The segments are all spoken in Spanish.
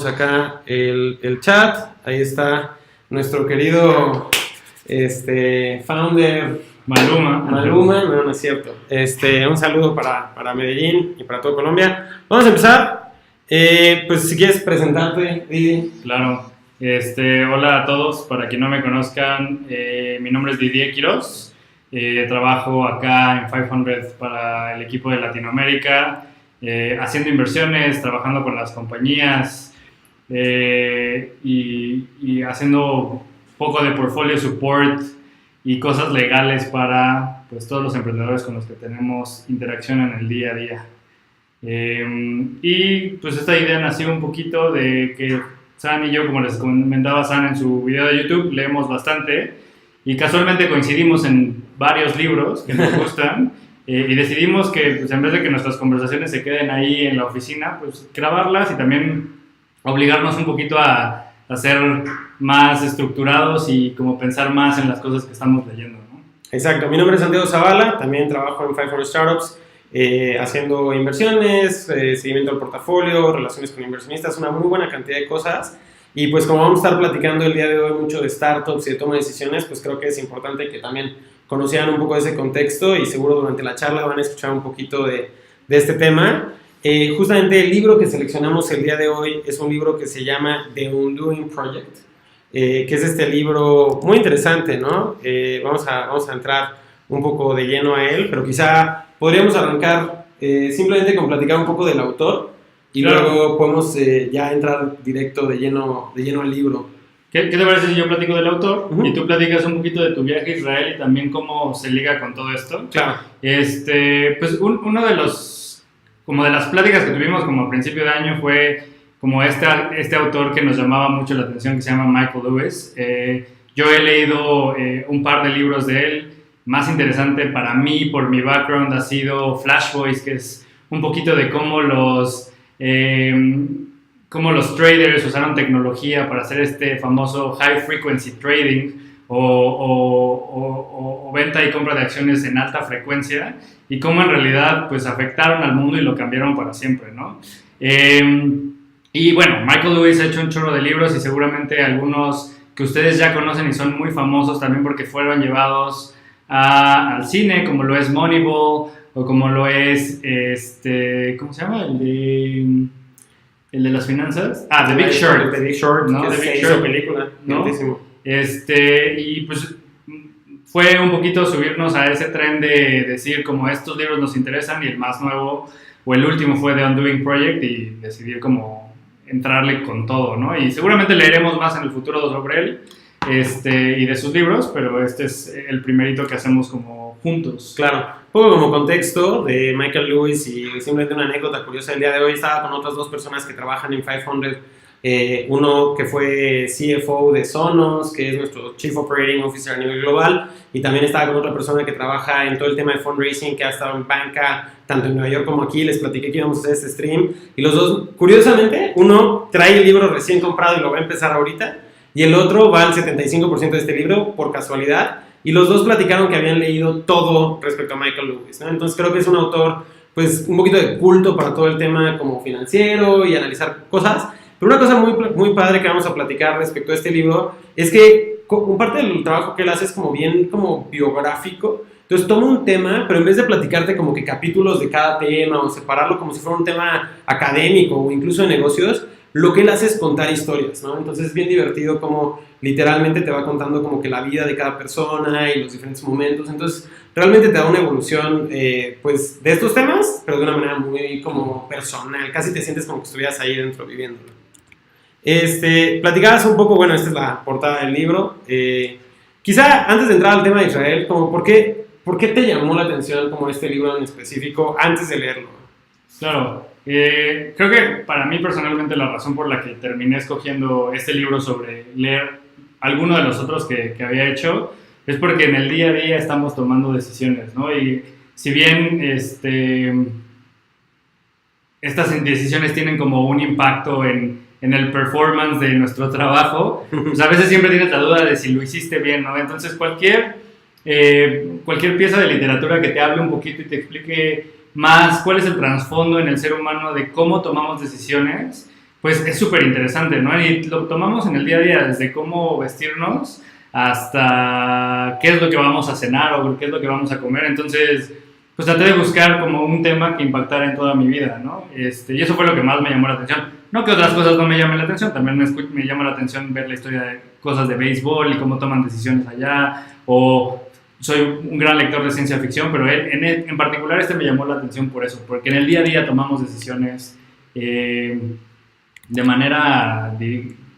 acá el chat. Ahí está nuestro querido founder Maluma, no es cierto. Un saludo para Medellín y para toda Colombia. Vamos a empezar. Pues si quieres presentarte, Didi. Claro. Hola a todos, para quien no me conozcan, mi nombre es Didier Quiroz. Trabajo acá en 500 para el equipo de Latinoamérica, haciendo inversiones, trabajando con las compañías y haciendo poco de portfolio support y cosas legales para pues, todos los emprendedores con los que tenemos interacción en el día a día. Y pues esta idea nació un poquito de que San y yo, como les comentaba San en su video de YouTube, leemos bastante y casualmente coincidimos en varios libros que nos gustan y decidimos que pues, en vez de que nuestras conversaciones se queden ahí en la oficina, pues grabarlas y también obligarnos un poquito a ser más estructurados y como pensar más en las cosas que estamos leyendo, ¿no? Exacto, mi nombre es Santiago Zavala, también trabajo en 500 Startups haciendo inversiones, seguimiento del portafolio, relaciones con inversionistas, una muy buena cantidad de cosas. Y pues como vamos a estar platicando el día de hoy mucho de startups y de toma de decisiones, pues creo que es importante que también conocieran un poco de ese contexto y seguro durante la charla van a escuchar un poquito de este tema. Justamente el libro que seleccionamos el día de hoy es un libro que se llama The Undoing Project, que es este libro muy interesante, ¿no? Vamos a entrar un poco de lleno a él, pero quizá podríamos arrancar simplemente con platicar un poco del autor y claro, luego podemos ya entrar directo de lleno al libro. ¿Qué te parece si yo platico del autor y tú platicas un poquito de tu viaje a Israel y también cómo se liga con todo esto? Claro. Pues uno de las pláticas que tuvimos como a principio de año fue como este autor que nos llamaba mucho la atención, que se llama Michael Lewis. Yo he leído un par de libros de él. Más interesante para mí, por mi background, ha sido Flash Boys, que es un poquito de cómo los traders usaron tecnología para hacer este famoso high frequency trading o venta y compra de acciones en alta frecuencia y cómo en realidad pues afectaron al mundo y lo cambiaron para siempre, ¿no? Y bueno, Michael Lewis ha hecho un chorro de libros y seguramente algunos que ustedes ya conocen y son muy famosos también porque fueron llevados al cine, como lo es Moneyball o como lo es ¿cómo se llama? El de las finanzas. The Big Short. The Big Short, ¿no? Que The Big se Short, hizo película, ¿no? Lentísimo. Y pues fue un poquito subirnos a ese tren de decir como estos libros nos interesan y el más nuevo o el último fue The Undoing Project y decidir como entrarle con todo, ¿no? Y seguramente leeremos más en el futuro sobre él y de sus libros, pero este es el primerito que hacemos como juntos. Claro, un poco como contexto de Michael Lewis y simplemente una anécdota curiosa del día de hoy. Estaba con otras dos personas que trabajan en 500, uno que fue CFO de Sonos, que es nuestro Chief Operating Officer a nivel global, y también estaba con otra persona que trabaja en todo el tema de fundraising, que ha estado en banca, tanto en Nueva York como aquí. Les platiqué que íbamos a hacer este stream, y los dos, curiosamente, uno trae el libro recién comprado y lo va a empezar ahorita, y el otro va al 75% de este libro por casualidad, y los dos platicaron que habían leído todo respecto a Michael Lewis, ¿no? Entonces creo que es un autor pues un poquito de culto para todo el tema como financiero y analizar cosas. Pero una cosa muy padre que vamos a platicar respecto a este libro es que un parte del trabajo que él hace es como bien como biográfico. Entonces toma un tema, pero en vez de platicarte como que capítulos de cada tema o separarlo como si fuera un tema académico o incluso de negocios, lo que él hace es contar historias, ¿no? Entonces es bien divertido como literalmente te va contando como que la vida de cada persona y los diferentes momentos. Entonces realmente te da una evolución pues de estos temas, pero de una manera muy como personal. Casi te sientes como que estuvieras ahí dentro viviéndolo. Platicabas un poco, bueno, esta es la portada del libro. Quizá antes de entrar al tema de Israel, como ¿por qué te llamó la atención como este libro en específico antes de leerlo? Claro. Creo que para mí personalmente la razón por la que terminé escogiendo este libro sobre leer alguno de los otros que había hecho es porque en el día a día estamos tomando decisiones, ¿no? Y si bien estas decisiones tienen como un impacto en el performance de nuestro trabajo, pues a veces siempre tienes la duda de si lo hiciste bien, ¿no? Entonces cualquier pieza de literatura que te hable un poquito y te explique más cuál es el trasfondo en el ser humano de cómo tomamos decisiones, pues es súper interesante, ¿no? Y lo tomamos en el día a día, desde cómo vestirnos hasta qué es lo que vamos a cenar o qué es lo que vamos a comer. Entonces, pues traté de buscar como un tema que impactara en toda mi vida, ¿no? Y eso fue lo que más me llamó la atención. No que otras cosas no me llamen la atención, también me llama la atención ver la historia de cosas de béisbol y cómo toman decisiones allá, o soy un gran lector de ciencia ficción, pero en particular me llamó la atención por eso, porque en el día a día tomamos decisiones de manera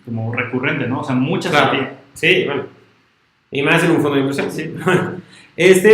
como recurrente, ¿no? O sea, muchas Claro. al día. Sí, bueno. Y más en un fondo de inversión, sí.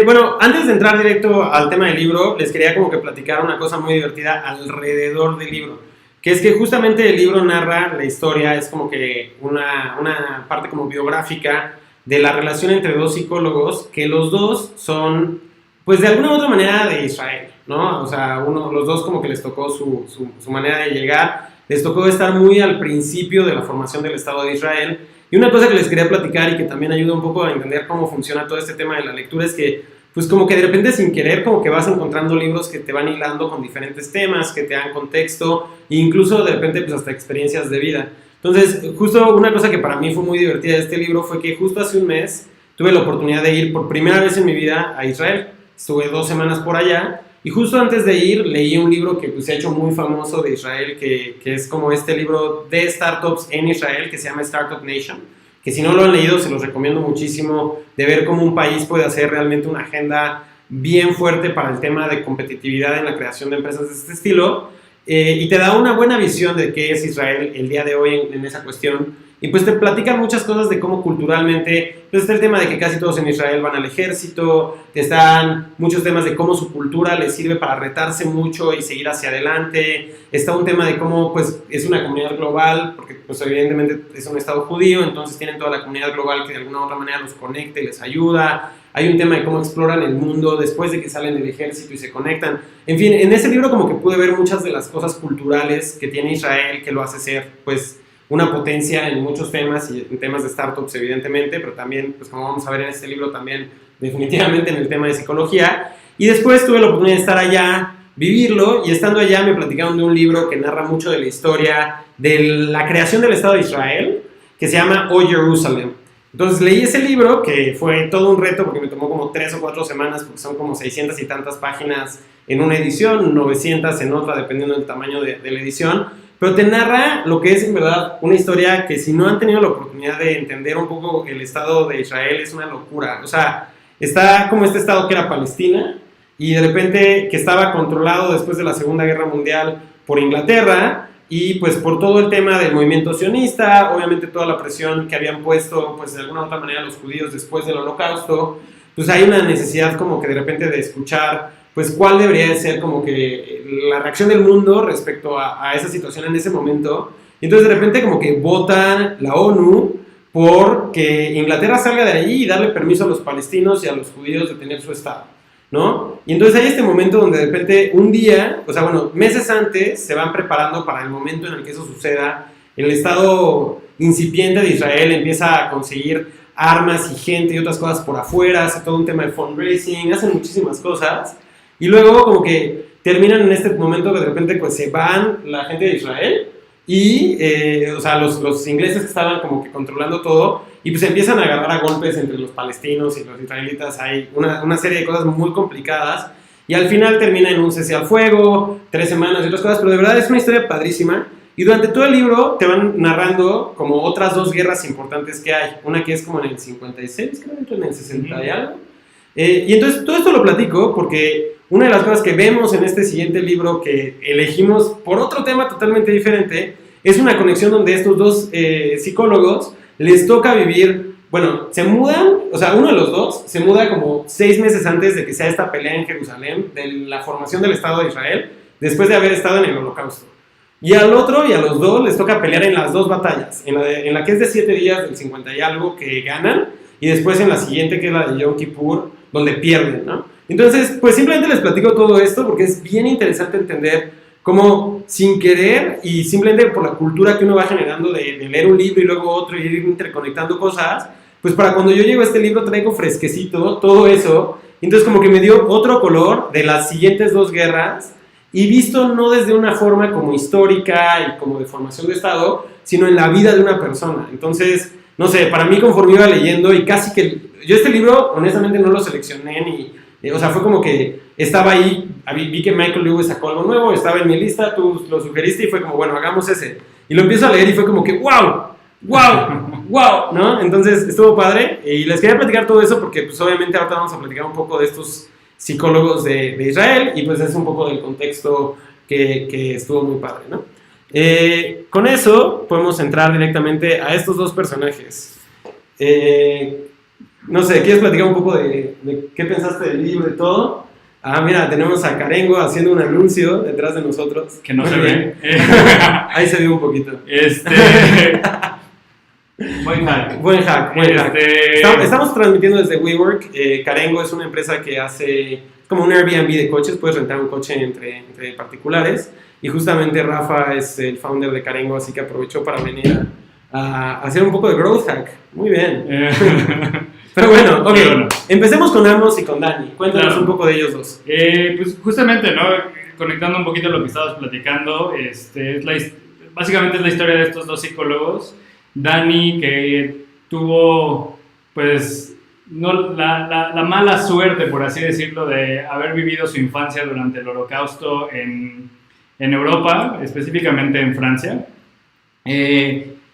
Bueno, antes de entrar directo al tema del libro, les quería como que platicar una cosa muy divertida alrededor del libro, que es que justamente el libro narra la historia, es como que una parte como biográfica de la relación entre dos psicólogos, que los dos son, pues de alguna u otra manera de Israel, ¿no? O sea, los dos como que les tocó su manera de llegar, les tocó estar muy al principio de la formación del Estado de Israel. Y una cosa que les quería platicar y que también ayuda un poco a entender cómo funciona todo este tema de la lectura es que, pues como que de repente sin querer, como que vas encontrando libros que te van hilando con diferentes temas, que te dan contexto, e incluso de repente pues hasta experiencias de vida. Entonces, justo una cosa que para mí fue muy divertida de este libro fue que justo hace un mes tuve la oportunidad de ir por primera vez en mi vida a Israel. Estuve 2 semanas por allá y justo antes de ir leí un libro que pues, se ha hecho muy famoso de Israel, que es como este libro de startups en Israel que se llama Startup Nation, que si no lo han leído se los recomiendo muchísimo, de ver cómo un país puede hacer realmente una agenda bien fuerte para el tema de competitividad en la creación de empresas de este estilo, y te da una buena visión de qué es Israel el día de hoy en esa cuestión. Y pues te platican muchas cosas de cómo culturalmente, pues está el tema de que casi todos en Israel van al ejército, te están muchos temas de cómo su cultura les sirve para retarse mucho y seguir hacia adelante, está un tema de cómo pues es una comunidad global, porque pues evidentemente es un estado judío, entonces tienen toda la comunidad global que de alguna u otra manera los conecta y les ayuda, hay un tema de cómo exploran el mundo después de que salen del ejército y se conectan, en fin, en ese libro como que pude ver muchas de las cosas culturales que tiene Israel que lo hace ser pues una potencia en muchos temas y en temas de startups evidentemente, pero también, pues como vamos a ver en este libro, también definitivamente en el tema de psicología. Y después tuve la oportunidad de estar allá, vivirlo, y estando allá me platicaron de un libro que narra mucho de la historia de la creación del Estado de Israel, que se llama O Jerusalem. Entonces leí ese libro, que fue todo un reto porque me tomó como 3 o 4 semanas, porque son como 600 y tantas páginas en una edición, 900 en otra, dependiendo del tamaño de la edición. Pero te narra lo que es en verdad una historia que si no han tenido la oportunidad de entender un poco el Estado de Israel es una locura. O sea, está como este Estado que era Palestina y de repente que estaba controlado después de la Segunda Guerra Mundial por Inglaterra y pues por todo el tema del movimiento sionista, obviamente toda la presión que habían puesto pues de alguna u otra manera los judíos después del Holocausto, pues hay una necesidad como que de repente de escuchar pues cuál debería de ser como que la reacción del mundo respecto a esa situación en ese momento. Y entonces de repente como que votan la ONU por que Inglaterra salga de allí y darle permiso a los palestinos y a los judíos de tener su estado, ¿no? Y entonces hay este momento donde de repente un día, o sea, bueno, meses antes se van preparando para el momento en el que eso suceda. El estado incipiente de Israel empieza a conseguir armas y gente y otras cosas por afuera, hace todo un tema de fundraising, hacen muchísimas cosas. Y luego como que terminan en este momento que de repente pues se van la gente de Israel y, o sea, los ingleses que estaban como que controlando todo y pues empiezan a agarrar a golpes entre los palestinos y los israelitas. Hay una serie de cosas muy complicadas y al final termina en un cese al fuego, 3 semanas y otras cosas, pero de verdad es una historia padrísima. Y durante todo el libro te van narrando como otras 2 guerras importantes que hay. Una que es como en el 56, creo, en el 60 y algo. Y entonces todo esto lo platico porque una de las cosas que vemos en este siguiente libro que elegimos por otro tema totalmente diferente es una conexión donde estos 2 psicólogos les toca vivir, bueno, se mudan, o sea, uno de los 2 se muda como 6 meses antes de que sea esta pelea en Jerusalén, de la formación del Estado de Israel, después de haber estado en el Holocausto. Y al otro y a los 2 les toca pelear en las 2 batallas, en la que es de 7 días del 50 y algo que ganan, y después en la siguiente que es la de Yom Kippur, donde pierden, ¿no? Entonces, pues simplemente les platico todo esto porque es bien interesante entender cómo sin querer y simplemente por la cultura que uno va generando de leer un libro y luego otro y ir interconectando cosas, pues para cuando yo llego a este libro traigo fresquecito todo eso, entonces como que me dio otro color de las siguientes 2 guerras y visto no desde una forma como histórica y como de formación de Estado, sino en la vida de una persona. Entonces, no sé, para mí conforme iba leyendo y casi que... Yo este libro, honestamente, no lo seleccioné ni... o sea, fue como que estaba ahí, vi que Michael Lewis sacó algo nuevo, estaba en mi lista, tú lo sugeriste y fue como, bueno, hagamos ese. Y lo empiezo a leer y fue como que, ¡wow! ¡Wow! ¡Wow! ¿No? Entonces, estuvo padre y les quería platicar todo eso porque, pues, obviamente, ahorita vamos a platicar un poco de estos psicólogos de Israel y, pues, es un poco del contexto que estuvo muy padre, ¿no? Con eso podemos entrar directamente a estos dos personajes. No sé, ¿quieres platicar un poco de qué pensaste del libro y todo? Ah, mira, tenemos a Carengo haciendo un anuncio detrás de nosotros. Que no se ve. Ahí se vio un poquito. Buen hack. Buen hack. Estamos transmitiendo desde WeWork. Carengo es una empresa que hace como un Airbnb de coches. Puedes rentar un coche entre particulares. Y justamente Rafa es el founder de Carengo, así que aprovechó para venir a hacer un poco de growth hack. Muy bien. Pero bueno, ok. Bueno. Empecemos con Amos y con Dani. Cuéntanos un poco de ellos dos. Pues justamente, ¿no? Conectando un poquito a lo que estabas platicando, básicamente es la historia de estos dos psicólogos. Dani, que tuvo, pues, no, la mala suerte, por así decirlo, de haber vivido su infancia durante el Holocausto en Europa, específicamente en Francia.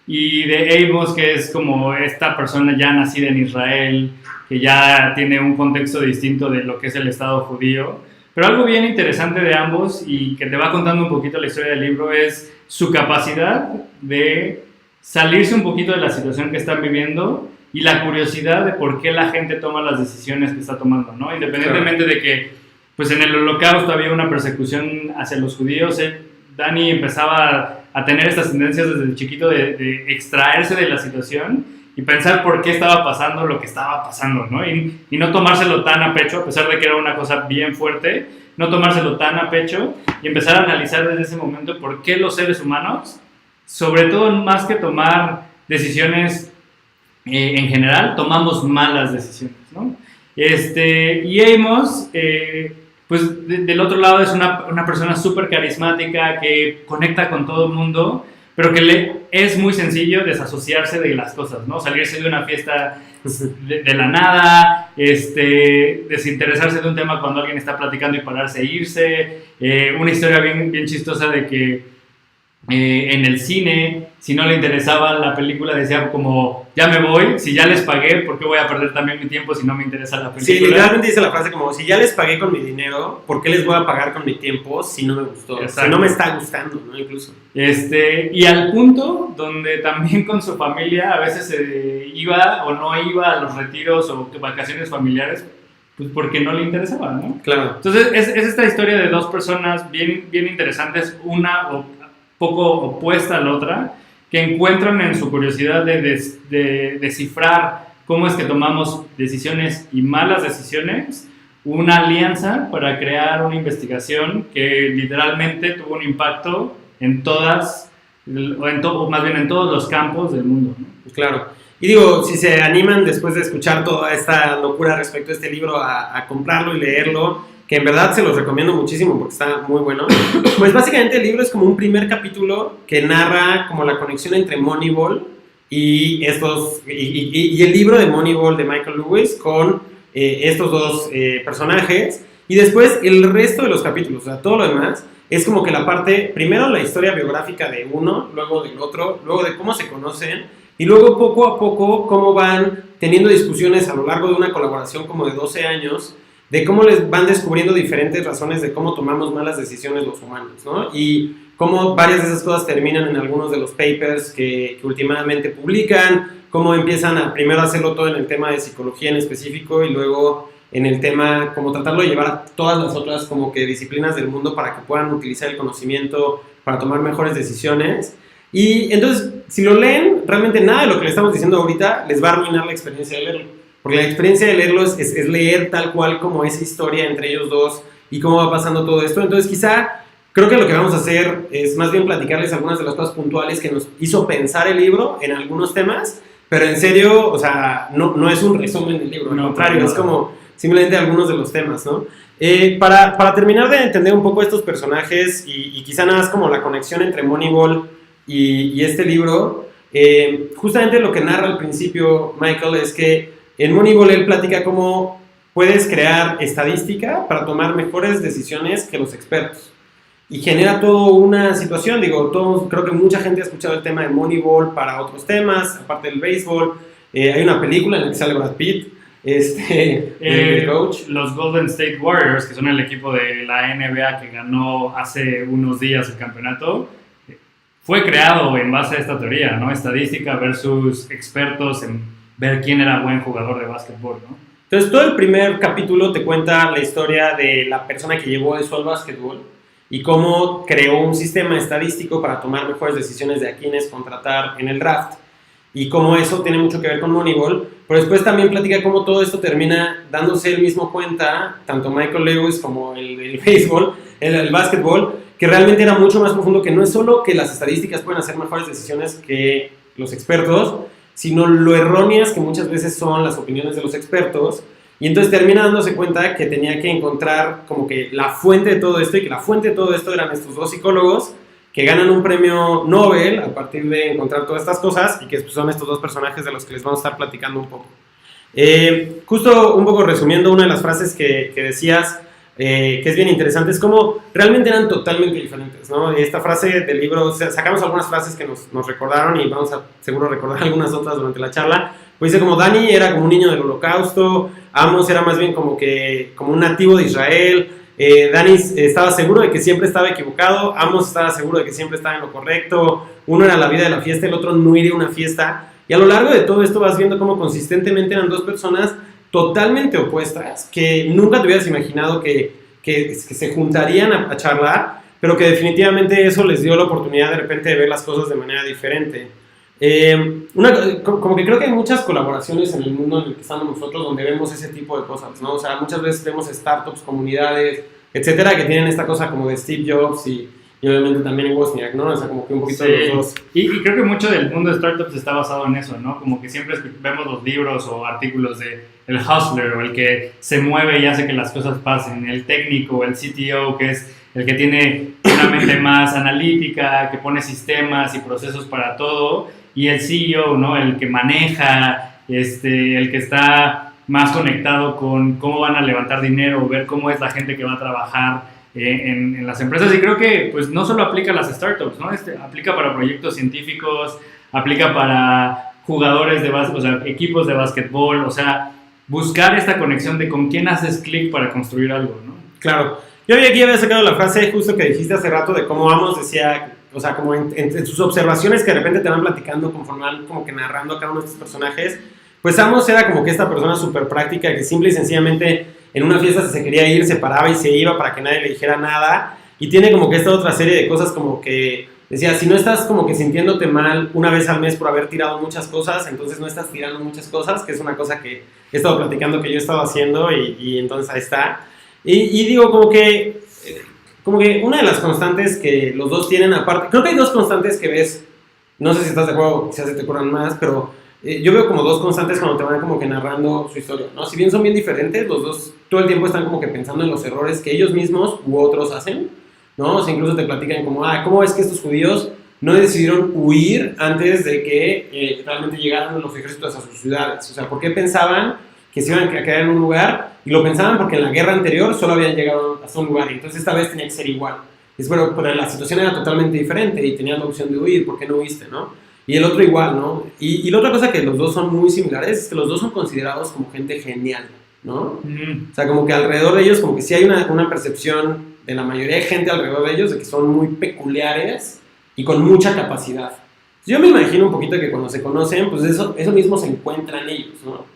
Y de Amos, que es como esta persona ya nacida en Israel, que ya tiene un contexto distinto de lo que es el Estado judío. Pero algo bien interesante de ambos y que te va contando un poquito la historia del libro es su capacidad de salirse un poquito de la situación que están viviendo y la curiosidad de por qué la gente toma las decisiones que está tomando, ¿no? Independientemente de que, pues, en el Holocausto había una persecución hacia los judíos, Dani empezaba a tener estas tendencias desde chiquito de extraerse de la situación y pensar por qué estaba pasando lo que estaba pasando, ¿no? Y no tomárselo tan a pecho, a pesar de que era una cosa bien fuerte, no tomárselo tan a pecho y empezar a analizar desde ese momento por qué los seres humanos, sobre todo más que tomar decisiones en general, tomamos malas decisiones, ¿no? Y Amos, pues del otro lado es una persona súper carismática que conecta con todo el mundo, pero que es muy sencillo desasociarse de las cosas, ¿no? Salirse de una fiesta de la nada, desinteresarse de un tema cuando alguien está platicando y pararse e irse. Una historia bien chistosa de que en el cine, si no le interesaba la película, decía como, ya me voy, si ya les pagué, ¿por qué voy a perder también mi tiempo si no me interesa la película? Sí, literalmente dice la frase como, si ya les pagué con mi dinero, ¿por qué les voy a pagar con mi tiempo si no me gustó? Exacto. Si no me está gustando, ¿no? Incluso. Y al punto donde también con su familia a veces iba o no iba a los retiros o vacaciones familiares, pues porque no le interesaba, ¿no? Claro. Entonces es esta historia de dos personas bien interesantes, una poco opuesta a la otra, que encuentran en su curiosidad de descifrar cómo es que tomamos decisiones y malas decisiones, una alianza para crear una investigación que literalmente tuvo un impacto en todas, o más bien en todos los campos del mundo, ¿no? Claro. Y digo, si se animan después de escuchar toda esta locura respecto a este libro a comprarlo y leerlo, que en verdad se los recomiendo muchísimo porque está muy bueno, pues básicamente el libro es como un primer capítulo que narra como la conexión entre Moneyball y el libro de Moneyball de Michael Lewis con estos dos personajes, y después el resto de los capítulos, o sea, todo lo demás es como que la parte, primero la historia biográfica de uno, luego del otro, luego de cómo se conocen, y luego poco a poco cómo van teniendo discusiones a lo largo de una colaboración como de 12 años, de cómo les van descubriendo diferentes razones de cómo tomamos malas decisiones los humanos, ¿no? Y cómo varias de esas cosas terminan en algunos de los papers que últimamente publican, cómo empiezan a primero hacerlo todo en el tema de psicología en específico y luego en el tema, como tratarlo de llevar a todas las otras como que disciplinas del mundo para que puedan utilizar el conocimiento para tomar mejores decisiones. Y entonces, si lo leen, realmente nada de lo que le estamos diciendo ahorita les va a arruinar la experiencia de leerlo. Porque la experiencia de leerlo es leer tal cual como esa historia entre ellos dos y cómo va pasando todo esto. Entonces quizá creo que lo que vamos a hacer es más bien platicarles algunas de las cosas puntuales que nos hizo pensar el libro en algunos temas, pero en serio, o sea, no es un resumen del libro, al contrario, es como simplemente algunos de los temas, ¿no? Para terminar de entender un poco estos personajes y quizá nada más como la conexión entre Moneyball y este libro, justamente lo que narra al principio Michael es que en Moneyball él platica cómo puedes crear estadística para tomar mejores decisiones que los expertos. Y genera toda una situación, creo que mucha gente ha escuchado el tema de Moneyball para otros temas, aparte del béisbol. Hay una película en la que sale Brad Pitt, el coach. Los Golden State Warriors, que son el equipo de la NBA que ganó hace unos días el campeonato, fue creado en base a esta teoría, ¿no? Estadística versus expertos en ver quién era buen jugador de básquetbol, ¿no? Entonces, todo el primer capítulo te cuenta la historia de la persona que llevó eso al básquetbol y cómo creó un sistema estadístico para tomar mejores decisiones de a quiénes contratar en el draft. Y cómo eso tiene mucho que ver con Moneyball, pero después también platica cómo todo esto termina dándose él mismo cuenta, tanto Michael Lewis como el béisbol, el básquetbol, que realmente era mucho más profundo, que no es solo que las estadísticas pueden hacer mejores decisiones que los expertos, sino lo erróneas que muchas veces son las opiniones de los expertos. Y entonces termina dándose cuenta que tenía que encontrar como que la fuente de todo esto, y que la fuente de todo esto eran estos dos psicólogos que ganan un premio Nobel a partir de encontrar todas estas cosas, y que son estos dos personajes de los que les vamos a estar platicando un poco. Justo un poco resumiendo una de las frases que decías, que es bien interesante, es como realmente eran totalmente diferentes, ¿no? Esta frase del libro, sacamos algunas frases que nos recordaron y vamos a seguro recordar algunas otras durante la charla. Pues dice como Dani era como un niño del holocausto, Amos era más bien como un nativo de Israel, Dani estaba seguro de que siempre estaba equivocado, Amos estaba seguro de que siempre estaba en lo correcto, uno era la vida de la fiesta, el otro no iría a una fiesta, y a lo largo de todo esto vas viendo cómo consistentemente eran dos personas totalmente opuestas, que nunca te hubieras imaginado que se juntarían a charlar, pero que eso les dio la oportunidad de repente de ver las cosas de manera diferente. Como que creo que hay muchas colaboraciones en el mundo en el que estamos nosotros donde vemos ese tipo de cosas, ¿no? O sea, muchas veces vemos startups, comunidades, etcétera, que tienen esta cosa como de Steve Jobs y obviamente también en Wozniak, ¿no? O sea, como que un poquito de los dos. Y creo que mucho del mundo de startups está basado en eso, ¿no? Como que siempre vemos los libros o artículos de el hustler o el que se mueve y hace que las cosas pasen, el técnico, el CTO, que es el que tiene una mente más analítica, que pone sistemas y procesos para todo, y el CEO, ¿no? El que maneja, el que está más conectado con cómo van a levantar dinero, ver cómo es la gente que va a trabajar en las empresas. Y creo que pues no solo aplica a las startups, ¿no? Aplica para proyectos científicos, aplica para jugadores de básquetbol, o sea, equipos de básquetbol, o sea, buscar esta conexión de con quién haces clic para construir algo, ¿no? Claro. Yo aquí había sacado la frase justo que dijiste hace rato de cómo Amos decía, o sea, como en sus observaciones que de repente te van platicando conforme van como que narrando a cada uno de estos personajes, pues Amos era como que esta persona súper práctica que simple y sencillamente en una fiesta se quería ir, se paraba y se iba para que nadie le dijera nada, y tiene como que esta otra serie de cosas como que decía, si no estás como que sintiéndote mal una vez al mes por haber tirado muchas cosas, entonces no estás tirando muchas cosas, que es una cosa que he estado platicando que yo he estado haciendo y entonces ahí está. Y digo, como que una de las constantes que los dos tienen aparte, creo que hay dos constantes que ves, no sé si estás de acuerdo, quizás se te ocurran más, pero yo veo como dos constantes cuando te van como que narrando su historia, ¿no? Si bien son bien diferentes, los dos todo el tiempo están como que pensando en los errores que ellos mismos u otros hacen, ¿no? O sea, incluso te platican como, ¿cómo es que estos judíos no decidieron huir antes de que realmente llegaran los ejércitos a sus ciudades? O sea, ¿por qué pensaban que se iban a quedar en un lugar? Y lo pensaban porque en la guerra anterior solo habían llegado hasta un lugar, y entonces esta vez tenía que ser igual. Pero la situación era totalmente diferente y tenías la opción de huir, ¿por qué no huiste, no? Y el otro igual, ¿no? Y la otra cosa que los dos son muy similares es que los dos son considerados como gente genial, ¿no? O sea, como que alrededor de ellos, como que sí hay una percepción de la mayoría de gente alrededor de ellos de que son muy peculiares y con mucha capacidad. Yo me imagino un poquito que cuando se conocen, pues eso mismo se encuentra en ellos, ¿no?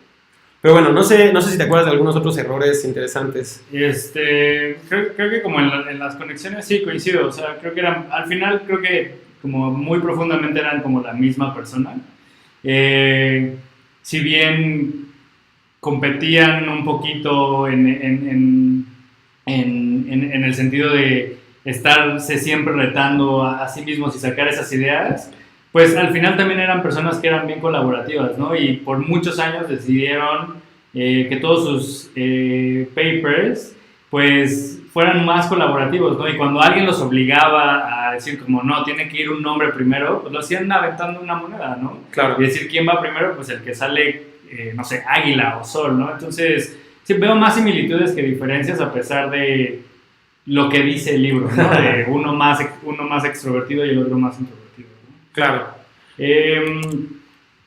Pero bueno, no sé si te acuerdas de algunos otros errores interesantes. Creo que como en las conexiones sí coincido, o sea, creo que al final creo que como muy profundamente eran como la misma persona. Si bien competían un poquito en el sentido de estarse siempre retando a sí mismos y sacar esas ideas, pues al final también eran personas que eran bien colaborativas, ¿no? Y por muchos años decidieron que todos sus papers pues fueran más colaborativos, ¿no? Y cuando alguien los obligaba a decir como, no, tiene que ir un nombre primero, pues lo hacían aventando una moneda, ¿no? Claro. Y decir quién va primero, pues el que sale, no sé, águila o sol, ¿no? Entonces, sí, veo más similitudes que diferencias a pesar de lo que dice el libro, ¿no? De uno más extrovertido y el otro más introvertido, ¿no? Claro.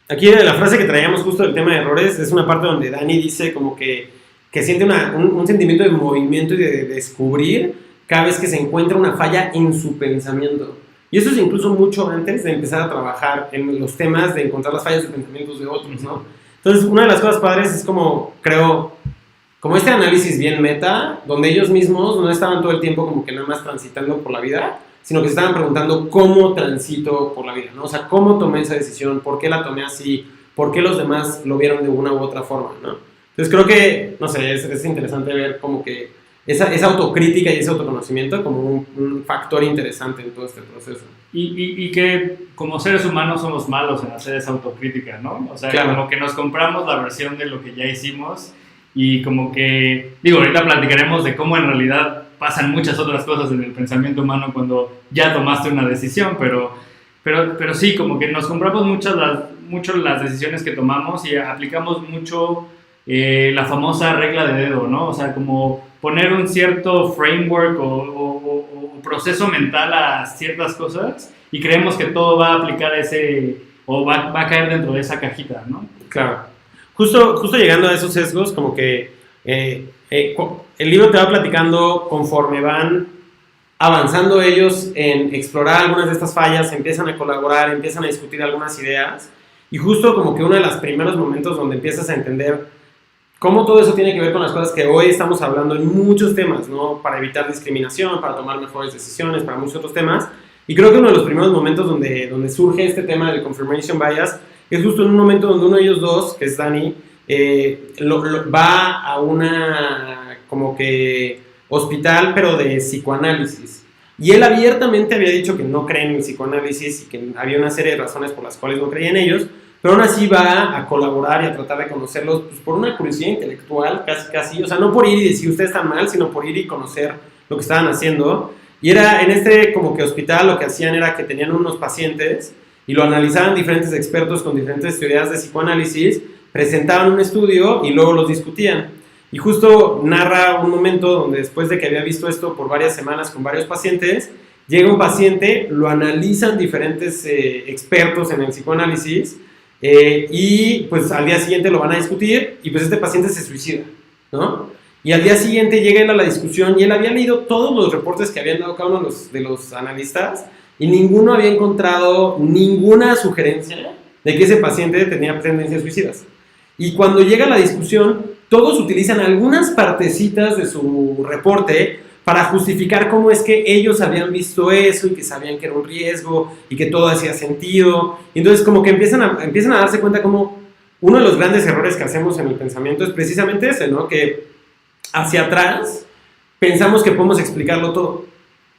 Aquí la frase que traíamos justo del tema de errores es una parte donde Dani dice como que siente un sentimiento de movimiento y de descubrir cada vez que se encuentra una falla en su pensamiento. Y eso es incluso mucho antes de empezar a trabajar en los temas de encontrar las fallas de pensamientos de otros, ¿no? Entonces, una de las cosas padres es como, creo, como este análisis bien meta, donde ellos mismos no estaban todo el tiempo como que nada más transitando por la vida, sino que se estaban preguntando cómo transito por la vida, ¿no? O sea, cómo tomé esa decisión, por qué la tomé así, por qué los demás lo vieron de una u otra forma, ¿no? Entonces creo que, no sé, es interesante ver como que esa autocrítica y ese autoconocimiento como un factor interesante en todo este proceso. Y que como seres humanos somos malos en hacer esa autocrítica, ¿no? O sea, claro, como que nos compramos la versión de lo que ya hicimos y como que, digo, ahorita platicaremos de cómo en realidad pasan muchas otras cosas en el pensamiento humano cuando ya tomaste una decisión, pero sí, como que nos compramos mucho las decisiones que tomamos y aplicamos mucho la famosa regla de dedo, ¿no? O sea, como poner un cierto framework o proceso mental a ciertas cosas y creemos que todo va a aplicar o va a caer dentro de esa cajita, ¿no? Claro. Justo llegando a esos sesgos, como que el libro te va platicando conforme van avanzando ellos en explorar algunas de estas fallas, empiezan a colaborar, empiezan a discutir algunas ideas y justo como que uno de los primeros momentos donde empiezas a entender cómo todo eso tiene que ver con las cosas que hoy estamos hablando en muchos temas, ¿no? Para evitar discriminación, para tomar mejores decisiones, para muchos otros temas. Y creo que uno de los primeros momentos donde surge este tema del confirmation bias es justo en un momento donde uno de ellos dos, que es Dani, va a una como que hospital, pero de psicoanálisis. Y él abiertamente había dicho que no cree en el psicoanálisis y que había una serie de razones por las cuales no creía en ellos, pero aún así va a colaborar y a tratar de conocerlos pues, por una curiosidad intelectual, casi, o sea, no por ir y decir ustedes están mal, sino por ir y conocer lo que estaban haciendo. Y era en este como que hospital lo que hacían era que tenían unos pacientes y lo analizaban diferentes expertos con diferentes teorías de psicoanálisis, presentaban un estudio y luego los discutían. Y justo narra un momento donde después de que había visto esto por varias semanas con varios pacientes, llega un paciente, lo analizan diferentes expertos en el psicoanálisis y pues al día siguiente lo van a discutir y pues este paciente se suicida, ¿no? Y al día siguiente llega él a la discusión y él había leído todos los reportes que habían dado cada uno de los analistas y ninguno había encontrado ninguna sugerencia de que ese paciente tenía tendencias suicidas. Y cuando llega la discusión, todos utilizan algunas partecitas de su reporte para justificar cómo es que ellos habían visto eso y que sabían que era un riesgo y que todo hacía sentido. Y entonces como que empiezan a darse cuenta como uno de los grandes errores que hacemos en el pensamiento es precisamente ese, ¿no? Que hacia atrás pensamos que podemos explicarlo todo.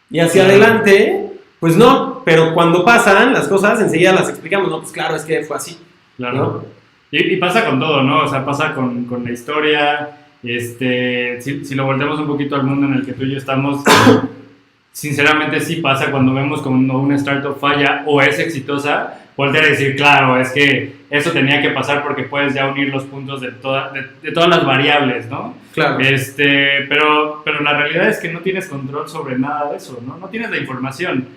Y hacia adelante, pues no, pero cuando pasan las cosas enseguida las explicamos, no, pues claro, es que fue así. Claro. ¿No? Y pasa con todo, ¿no? O sea, pasa con la historia. Si lo volteamos un poquito al mundo en el que tú y yo estamos, sinceramente sí pasa cuando vemos cuando una startup falla o es exitosa, voltear a decir, claro, es que eso tenía que pasar porque puedes ya unir los puntos de todas las variables, ¿no? Claro. Pero la realidad es que no tienes control sobre nada de eso, ¿no? No tienes la información.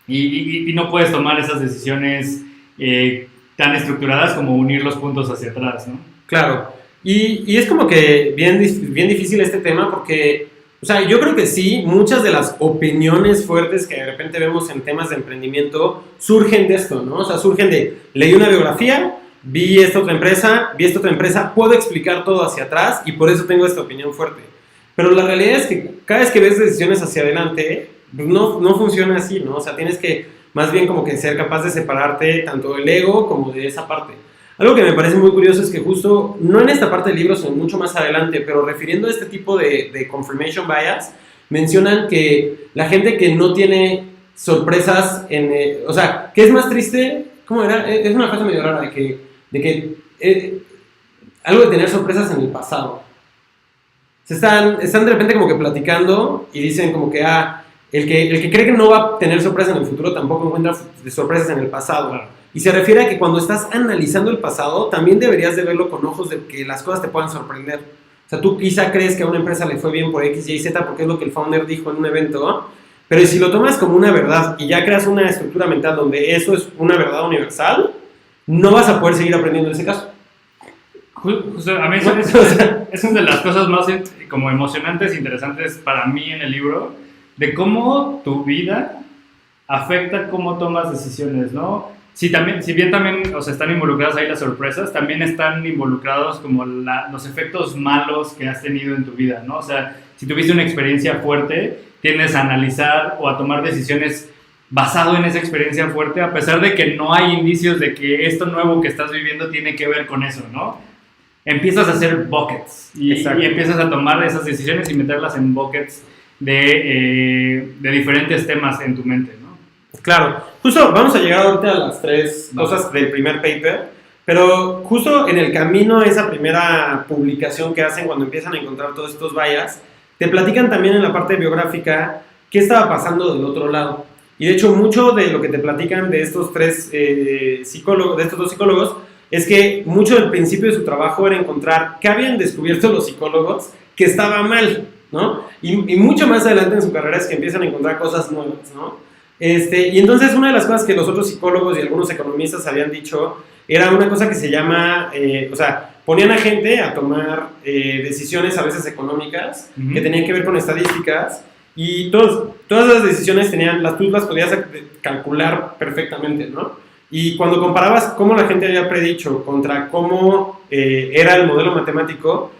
Y no puedes tomar esas decisiones tan estructuradas como unir los puntos hacia atrás, ¿no? Claro. Y es como que bien difícil este tema porque, o sea, yo creo que sí, muchas de las opiniones fuertes que de repente vemos en temas de emprendimiento surgen de esto, ¿no? O sea, surgen de, leí una biografía, vi esta otra empresa, puedo explicar todo hacia atrás y por eso tengo esta opinión fuerte. Pero la realidad es que cada vez que ves decisiones hacia adelante, no funciona así, ¿no? O sea, tienes que más bien como que ser capaz de separarte tanto del ego como de esa parte. Algo que me parece muy curioso es que justo, no en esta parte del libro, sino mucho más adelante, pero refiriendo a este tipo de confirmation bias, mencionan que la gente que no tiene sorpresas o sea, que es más triste, ¿cómo era? Es una frase medio rara de que algo de tener sorpresas en el pasado. Están de repente como que platicando y dicen como que, el que cree que no va a tener sorpresas en el futuro tampoco encuentra sorpresas en el pasado. Claro. Y se refiere a que cuando estás analizando el pasado, también deberías de verlo con ojos de que las cosas te puedan sorprender. O sea, tú quizá crees que a una empresa le fue bien por X, Y, Z porque es lo que el founder dijo en un evento, ¿no? Pero si lo tomas como una verdad y ya creas una estructura mental donde eso es una verdad universal, no vas a poder seguir aprendiendo en ese caso. Justo, a mí es una de las cosas más como emocionantes e interesantes para mí en el libro, de cómo tu vida afecta cómo tomas decisiones, ¿no? Si bien también, o sea, están involucradas ahí las sorpresas, también están involucrados como los efectos malos que has tenido en tu vida, ¿no? O sea, si tuviste una experiencia fuerte, tiendes a analizar o a tomar decisiones basado en esa experiencia fuerte, a pesar de que no hay indicios de que esto nuevo que estás viviendo tiene que ver con eso, ¿no? Empiezas a hacer buckets y empiezas a tomar esas decisiones y meterlas en buckets de diferentes temas en tu mente, ¿no? Claro, justo vamos a llegar ahorita a las 3 cosas del primer paper, pero justo en el camino a esa primera publicación que hacen cuando empiezan a encontrar todos estos bias, te platican también en la parte biográfica qué estaba pasando del otro lado. Y de hecho mucho de lo que te platican de estos psicólogos, de estos dos psicólogos, es que mucho del principio de su trabajo era encontrar qué habían descubierto los psicólogos que estaba mal, ¿no? Y mucho más adelante en su carrera es que empiezan a encontrar cosas nuevas, ¿no? Y entonces una de las cosas que los otros psicólogos y algunos economistas habían dicho era una cosa que se llama, o sea, ponían a gente a tomar decisiones a veces económicas que tenían que ver con estadísticas y todas las decisiones tú las podías calcular perfectamente, ¿no? Y cuando comparabas cómo la gente había predicho contra cómo era el modelo matemático,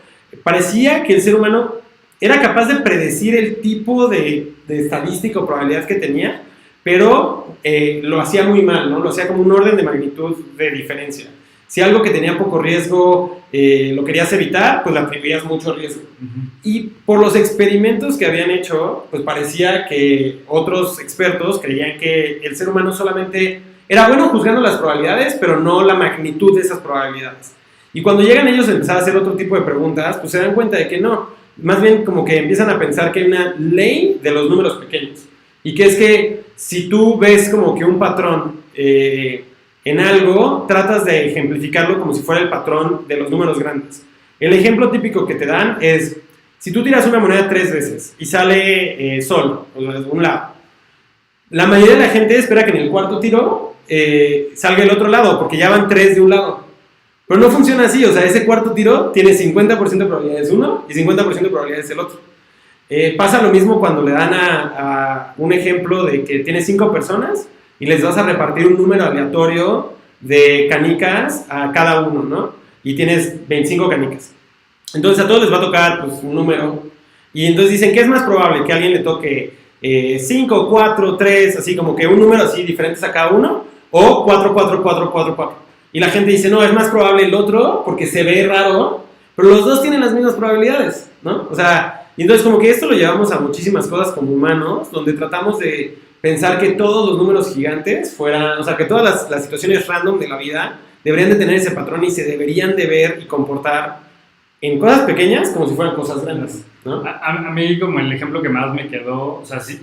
parecía que el ser humano era capaz de predecir el tipo de estadística o probabilidad que tenía, pero lo hacía muy mal, ¿no? Lo hacía como un orden de magnitud de diferencia. Si algo que tenía poco riesgo lo querías evitar, pues le atribuías mucho riesgo. Y por los experimentos que habían hecho, pues parecía que otros expertos creían que el ser humano solamente era bueno juzgando las probabilidades, pero no la magnitud de esas probabilidades. Y cuando llegan ellos a empezar a hacer otro tipo de preguntas, pues se dan cuenta de que no. Más bien como que empiezan a pensar que hay una ley de los números pequeños. Y que es que si tú ves como que un patrón en algo, tratas de ejemplificarlo como si fuera el patrón de los números grandes. El ejemplo típico que te dan es, si tú tiras una moneda 3 veces y sale sol, o sea, de un lado, la mayoría de la gente espera que en el cuarto tiro salga el otro lado, porque ya van 3 de un lado. Pero no funciona así, o sea, ese cuarto tiro tiene 50% de probabilidades uno y 50% de probabilidades el otro. Pasa lo mismo cuando le dan a un ejemplo de que tienes 5 personas y les vas a repartir un número aleatorio de canicas a cada uno, ¿no? Y tienes 25 canicas. Entonces a todos les va a tocar pues, un número. Y entonces dicen, ¿qué es más probable? Que a alguien le toque 5, 4, 3, así como que un número así diferentes a cada uno, o 4, 4, 4, 4, 4. Y la gente dice, no, es más probable el otro porque se ve raro, pero los dos tienen las mismas probabilidades, ¿no? O sea, y entonces como que esto lo llevamos a muchísimas cosas como humanos, donde tratamos de pensar que todos los números gigantes fueran, o sea, que todas las situaciones random de la vida deberían de tener ese patrón y se deberían de ver y comportar en cosas pequeñas como si fueran cosas grandes, ¿no? A mí como el ejemplo que más me quedó, o sea, sí,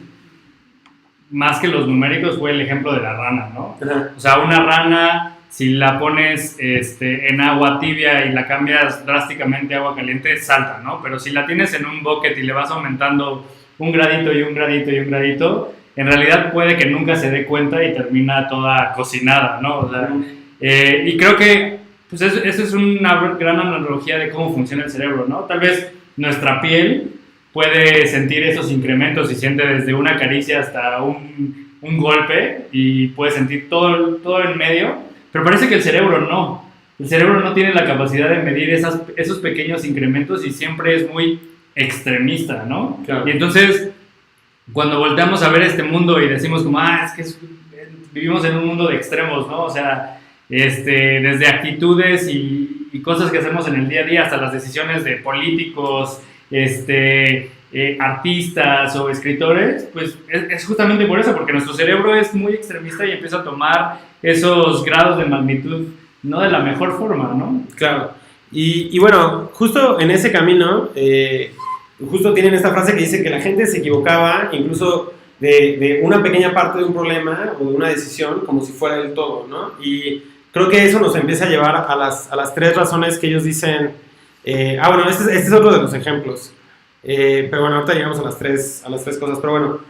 más que los numéricos fue el ejemplo de la rana, ¿no? Ajá. O sea, una rana, si la pones en agua tibia y la cambias drásticamente a agua caliente, salta, ¿no? Pero si la tienes en un bucket y le vas aumentando un gradito y un gradito y un gradito, en realidad puede que nunca se dé cuenta y termina toda cocinada, ¿no? O sea, y creo que pues eso es una gran analogía de cómo funciona el cerebro, ¿no? Tal vez nuestra piel puede sentir esos incrementos y siente desde una caricia hasta un golpe y puede sentir todo en medio, pero parece que el cerebro no. El cerebro no tiene la capacidad de medir esos pequeños incrementos y siempre es muy extremista, ¿no? Claro. Y entonces, cuando volteamos a ver este mundo y decimos como, es que vivimos en un mundo de extremos, ¿no? O sea, desde actitudes y cosas que hacemos en el día a día hasta las decisiones de políticos, artistas o escritores, pues es justamente por eso, porque nuestro cerebro es muy extremista y empieza a tomar esos grados de magnitud no de la mejor forma, ¿no? Claro. Y bueno, justo en ese camino, justo tienen esta frase que dice que la gente se equivocaba incluso de una pequeña parte de un problema o de una decisión como si fuera el todo, ¿no? Y creo que eso nos empieza a llevar a las 3 razones que ellos dicen. Bueno, este es otro de los ejemplos. Pero bueno, ahorita llegamos a las tres cosas. Pero bueno,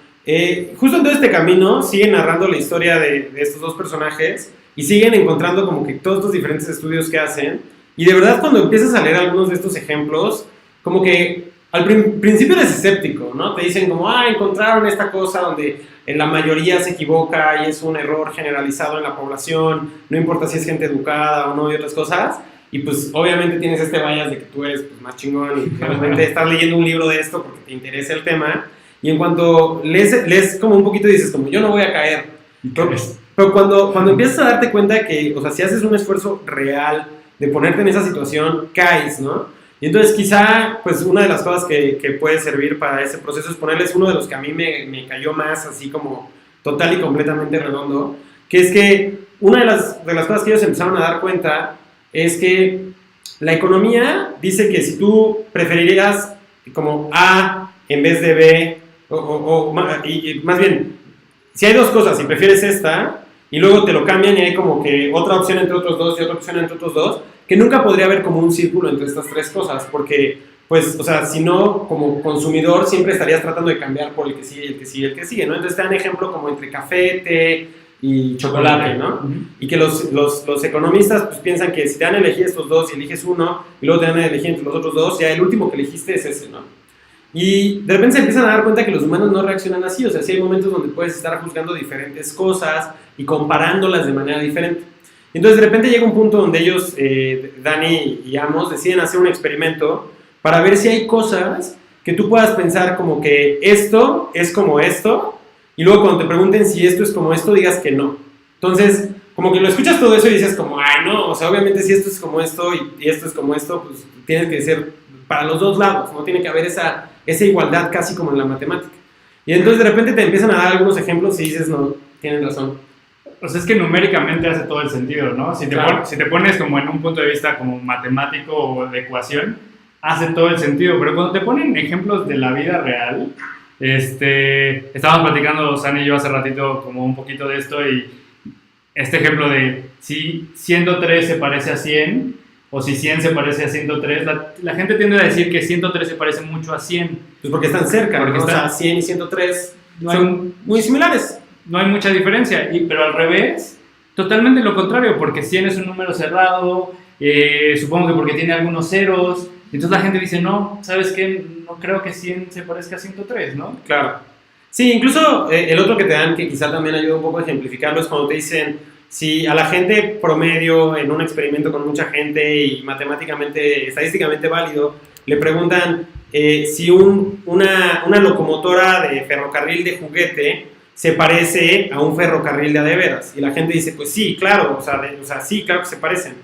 justo en todo este camino siguen narrando la historia de estos 2 personajes y siguen encontrando como que todos estos diferentes estudios que hacen. Y de verdad, cuando empiezas a leer algunos de estos ejemplos, como que al principio eres escéptico, ¿no? Te dicen como, encontraron esta cosa donde la mayoría se equivoca y es un error generalizado en la población, no importa si es gente educada o no y otras cosas. Y pues obviamente tienes este bias de que tú eres pues, más chingón y realmente estás leyendo un libro de esto porque te interesa el tema. Y en cuanto lees como un poquito dices como, yo no voy a caer. Pero cuando empiezas a darte cuenta que, o sea, si haces un esfuerzo real de ponerte en esa situación, caes, ¿no? Y entonces quizá, pues una de las cosas que puede servir para ese proceso es ponerles uno de los que a mí me cayó más así como total y completamente redondo, que es que una de las cosas que ellos empezaron a dar cuenta es que la economía dice que si tú preferirías como A en vez de B, y más bien, si hay 2 cosas y prefieres esta, y luego te lo cambian y hay como que otra opción entre otros 2 y otra opción entre otros 2, que nunca podría haber como un círculo entre estas 3 cosas, porque, pues, o sea, si no, como consumidor siempre estarías tratando de cambiar por el que sigue, el que sigue, el que sigue, ¿no? Entonces te dan ejemplo como entre café, té y chocolate, ¿no? Y que los economistas pues piensan que si te dan a elegir estos 2 y eliges uno, y luego te dan a elegir entre los otros 2, ya el último que elegiste es ese, ¿no? Y de repente se empiezan a dar cuenta que los humanos no reaccionan así, o sea, sí hay momentos donde puedes estar juzgando diferentes cosas y comparándolas de manera diferente. Entonces de repente llega un punto donde ellos, Dani y Amos, deciden hacer un experimento para ver si hay cosas que tú puedas pensar como que esto es como esto, y luego cuando te pregunten si esto es como esto, digas que no. Entonces, como que lo escuchas todo eso y dices como, no, o sea, obviamente si esto es como esto y esto es como esto, pues tiene que ser para los 2 lados, no tiene que haber esa igualdad casi como en la matemática. Y entonces de repente te empiezan a dar algunos ejemplos y dices, no, tienen razón. Pues es que numéricamente hace todo el sentido, ¿no? Si te pones como en un punto de vista como matemático o de ecuación, hace todo el sentido, pero cuando te ponen ejemplos de la vida real, estábamos platicando San y yo hace ratito como un poquito de esto y este ejemplo de si 103 se parece a 100 o si 100 se parece a 103, la gente tiende a decir que 103 se parece mucho a 100. Pues porque están cerca, porque o sea, 100 y 103 son muy similares. No hay mucha diferencia, pero al revés, totalmente lo contrario, porque 100 es un número cerrado, supongo que porque tiene algunos ceros, entonces la gente dice, no, ¿sabes qué? No creo que 100 se parezca a 103, ¿no? Claro. Sí, incluso el otro que te dan, que quizá también ayuda un poco a ejemplificarlo, es cuando te dicen, si a la gente promedio en un experimento con mucha gente y matemáticamente, estadísticamente válido, le preguntan si una locomotora de ferrocarril de juguete se parece a un ferrocarril de veras. Y la gente dice, pues sí, claro, o sea, sí, claro que se parecen.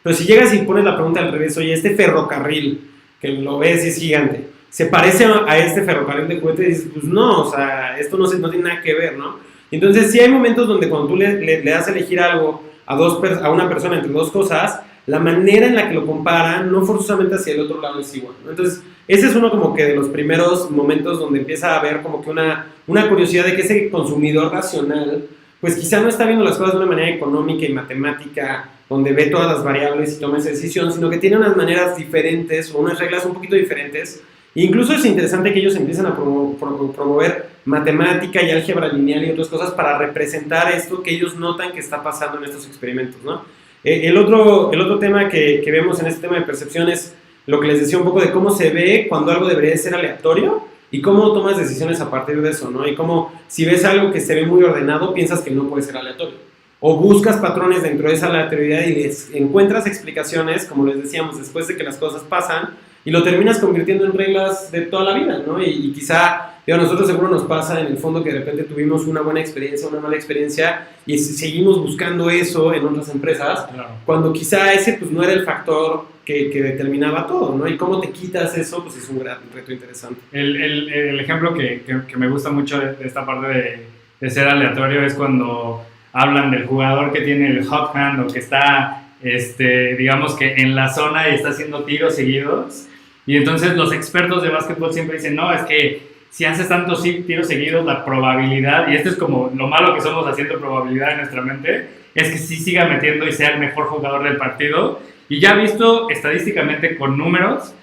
Pero si llegas y pones la pregunta al revés, oye, este ferrocarril, que lo ves y es gigante, ¿se parece a este ferrocarril de juguete? Y dices, pues no, o sea, esto no tiene nada que ver, ¿no? Entonces sí hay momentos donde cuando tú le das a elegir algo a una persona entre 2 cosas, la manera en la que lo comparan no forzosamente hacia el otro lado es igual, ¿no? Entonces ese es uno como que de los primeros momentos donde empieza a haber como que una curiosidad de que ese consumidor racional pues quizá no está viendo las cosas de una manera económica y matemática donde ve todas las variables y toma esa decisión, sino que tiene unas maneras diferentes o unas reglas un poquito diferentes. E incluso es interesante que ellos empiezan a promover matemática y álgebra lineal y otras cosas para representar esto que ellos notan que está pasando en estos experimentos, ¿no? El otro tema que vemos en este tema de percepción es lo que les decía un poco de cómo se ve cuando algo debería de ser aleatorio y cómo tomas decisiones a partir de eso, ¿no? Y cómo si ves algo que se ve muy ordenado, piensas que no puede ser aleatorio. O buscas patrones dentro de esa aleatoriedad y les encuentras explicaciones, como les decíamos, después de que las cosas pasan, y lo terminas convirtiendo en reglas de toda la vida, ¿no? Y quizá, a nosotros seguro nos pasa en el fondo que de repente tuvimos una buena experiencia, una mala experiencia, y seguimos buscando eso en otras empresas, claro, cuando quizá ese pues no era el factor que determinaba todo, ¿no? Y cómo te quitas eso, pues es un gran reto interesante. El ejemplo que me gusta mucho de esta parte de ser aleatorio es cuando hablan del jugador que tiene el hot hand o que está digamos que en la zona y está haciendo tiros seguidos. Y entonces los expertos de básquetbol siempre dicen, no, es que si haces tantos tiros seguidos, la probabilidad, y esto es como lo malo que somos haciendo probabilidad en nuestra mente, es que sí siga metiendo y sea el mejor jugador del partido. Y ya visto estadísticamente con números,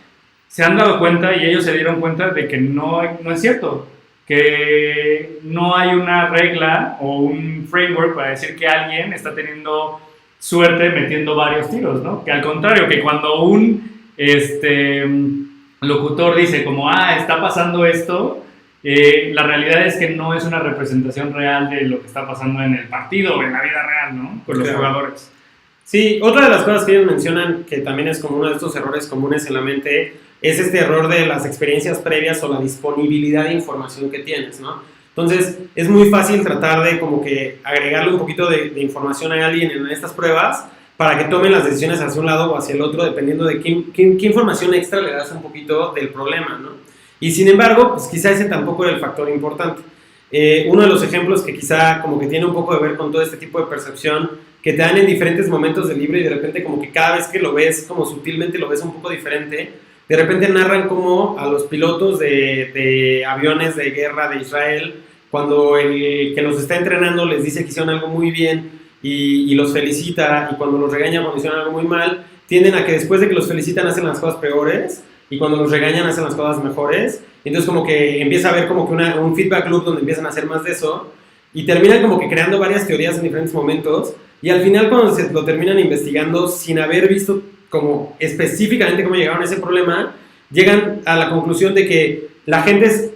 se han dado cuenta y ellos se dieron cuenta de que no es cierto, que no hay una regla o un framework para decir que alguien está teniendo suerte metiendo varios tiros, ¿no? Que al contrario, que cuando un locutor dice como, está pasando esto, la realidad es que no es una representación real de lo que está pasando en el partido o en la vida real, ¿no? Con los jugadores. Sí, otra de las cosas que ellos mencionan, que también es como uno de estos errores comunes en la mente, es este error de las experiencias previas o la disponibilidad de información que tienes, ¿no? Entonces, es muy fácil tratar de como que agregarle un poquito de información a alguien en estas pruebas para que tomen las decisiones hacia un lado o hacia el otro, dependiendo de qué información extra le das un poquito del problema, ¿no? Y sin embargo, pues quizá ese tampoco era el factor importante. Uno de los ejemplos que quizá como que tiene un poco de ver con todo este tipo de percepción que te dan en diferentes momentos del libro y de repente como que cada vez que lo ves, como sutilmente lo ves un poco diferente, de repente narran como a los pilotos de aviones de guerra de Israel, cuando el que los está entrenando les dice que hicieron algo muy bien y los felicita, y cuando los regaña cuando hicieron algo muy mal, tienden a que después de que los felicitan hacen las cosas peores, y cuando los regañan hacen las cosas mejores. Entonces como que empieza a haber como que un feedback loop donde empiezan a hacer más de eso, y terminan como que creando varias teorías en diferentes momentos, y al final cuando se lo terminan investigando sin haber visto como específicamente cómo llegaron a ese problema, llegan a la conclusión de que la gente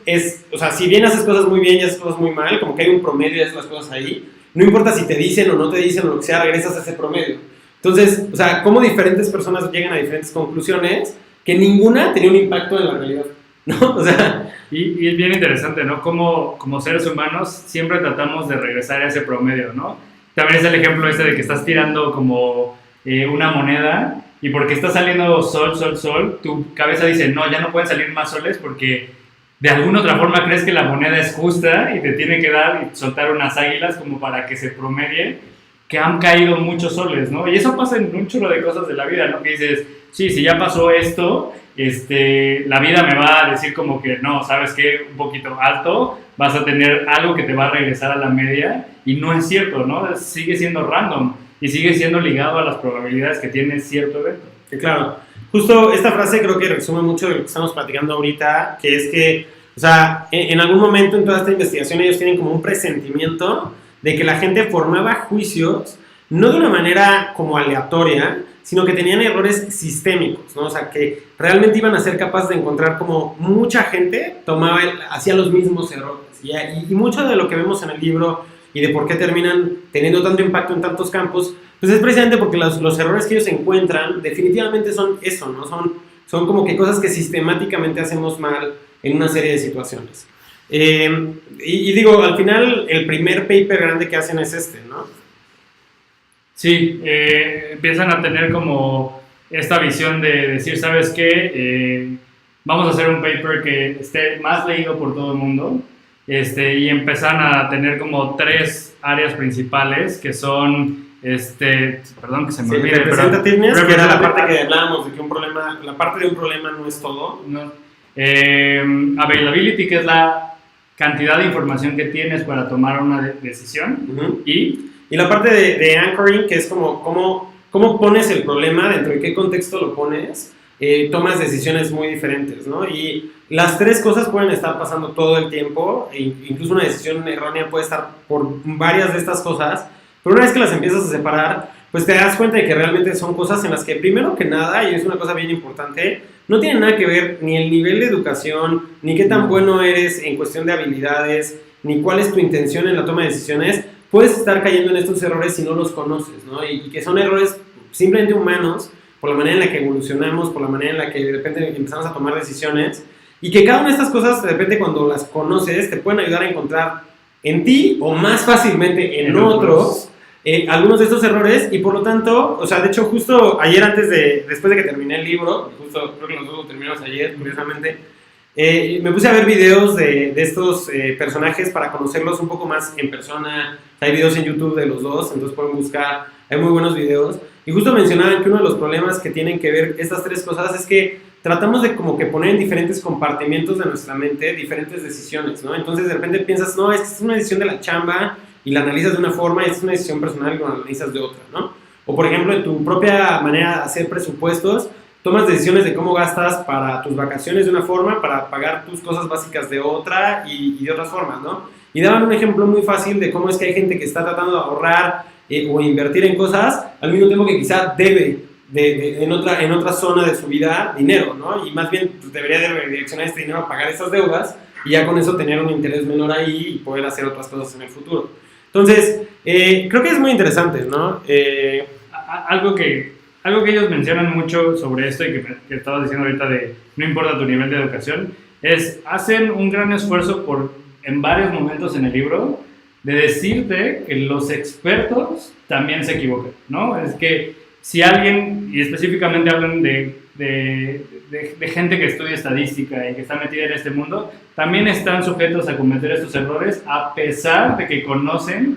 o sea, si bien haces cosas muy bien y haces cosas muy mal, como que hay un promedio de esas cosas ahí, no importa si te dicen o no te dicen o lo que sea, regresas a ese promedio. Entonces, o sea, cómo diferentes personas llegan a diferentes conclusiones que ninguna tenía un impacto en la realidad, ¿no? O sea... Y es bien interesante, ¿no? Como seres humanos siempre tratamos de regresar a ese promedio, ¿no? También es el ejemplo de que estás tirando como una moneda y porque está saliendo sol, tu cabeza dice, no, ya no pueden salir más soles porque de alguna otra forma crees que la moneda es justa y te tiene que dar y soltar unas águilas como para que se promedie que han caído muchos soles, ¿no? Y eso pasa en un chorro de cosas de la vida, ¿no? Que dices, sí, si ya pasó esto, la vida me va a decir como que no, ¿sabes qué? Un poquito alto, vas a tener algo que te va a regresar a la media, y no es cierto, ¿no? Sigue siendo random y sigue siendo ligado a las probabilidades que tiene cierto evento. Claro, justo esta frase creo que resume mucho de lo que estamos platicando ahorita, que es que, o sea, en algún momento en toda esta investigación ellos tienen como un presentimiento de que la gente formaba juicios no de una manera como aleatoria, sino que tenían errores sistémicos, ¿no? O sea, que realmente iban a ser capaces de encontrar como mucha gente hacía los mismos errores. Y mucho de lo que vemos en el libro y de por qué terminan teniendo tanto impacto en tantos campos, pues es precisamente porque los errores que ellos encuentran definitivamente son eso, ¿no? Son como que cosas que sistemáticamente hacemos mal en una serie de situaciones. Y digo, al final el primer paper grande que hacen es ¿no? Sí, empiezan a tener como esta visión de decir, ¿sabes qué? Vamos a hacer un paper que esté más leído por todo el mundo, y empiezan a tener como 3 áreas principales que son, perdón que se me olvide, representativeness, que era la parte que hablábamos de que la parte de un problema no es todo. No. Availability, que es la cantidad de información que tienes para tomar una decisión, uh-huh. Y la parte de anchoring, que es como cómo pones el problema, dentro de qué contexto lo pones, tomas decisiones muy diferentes, ¿no? Y las 3 cosas pueden estar pasando todo el tiempo, e incluso una decisión errónea puede estar por varias de estas cosas, pero una vez que las empiezas a separar, pues te das cuenta de que realmente son cosas en las que, primero que nada, y es una cosa bien importante, no tiene nada que ver ni el nivel de educación, ni qué tan bueno eres en cuestión de habilidades, ni cuál es tu intención en la toma de decisiones. Puedes estar cayendo en estos errores si no los conoces, ¿no? Y que son errores simplemente humanos, por la manera en la que evolucionamos, por la manera en la que de repente empezamos a tomar decisiones, y que cada una de estas cosas, de repente cuando las conoces, te pueden ayudar a encontrar en ti, o más fácilmente en otros, algunos de estos errores. Y por lo tanto, o sea, de hecho justo ayer después de que terminé el libro, justo creo que nosotros lo terminamos ayer, curiosamente, me puse a ver videos de estos personajes para conocerlos un poco más en persona. Hay videos en YouTube de los dos, entonces pueden buscar, hay muy buenos videos. Y justo mencionaban que uno de los problemas que tienen que ver estas tres cosas es que tratamos de como que poner en diferentes compartimentos de nuestra mente diferentes decisiones, ¿no? Entonces de repente piensas, no, esta es una decisión de la chamba y la analizas de una forma y esta es una decisión personal y la analizas de otra, ¿no? O por ejemplo, en tu propia manera de hacer presupuestos, tomas decisiones de cómo gastas para tus vacaciones de una forma, para pagar tus cosas básicas de otra y de otras formas, ¿no? Y daban un ejemplo muy fácil de cómo es que hay gente que está tratando de ahorrar o invertir en cosas al mismo tiempo que quizá debe en otra zona de su vida dinero, ¿no? Y más bien pues, debería de direccionar este dinero a pagar esas deudas y ya con eso tener un interés menor ahí y poder hacer otras cosas en el futuro. Entonces, creo que es muy interesante, ¿no? Algo que ellos mencionan mucho sobre esto y que estabas diciendo ahorita de no importa tu nivel de educación, es hacen un gran esfuerzo en varios momentos en el libro de decirte que los expertos también se equivocan, ¿no? Es que si alguien, y específicamente hablan de gente que estudia estadística y que está metida en este mundo, también están sujetos a cometer estos errores a pesar de que conocen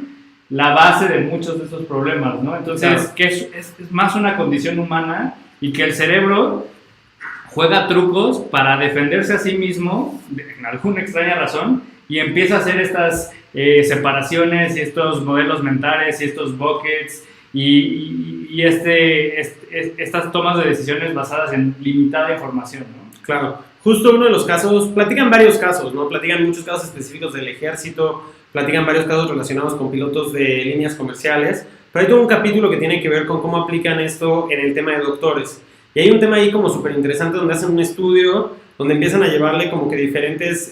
la base de muchos de estos problemas, ¿no? Entonces, claro, que es más una condición humana y que el cerebro juega trucos para defenderse a sí mismo, en alguna extraña razón, y empieza a hacer estas separaciones y estos modelos mentales y estos buckets y estas tomas de decisiones basadas en limitada información, ¿no? Claro, justo uno de los casos, platican varios casos, ¿no? Platican muchos casos específicos del ejército, platican varios casos relacionados con pilotos de líneas comerciales, pero hay todo un capítulo que tiene que ver con cómo aplican esto en el tema de doctores. Y hay un tema ahí como súper interesante donde hacen un estudio donde empiezan a llevarle como que diferentes,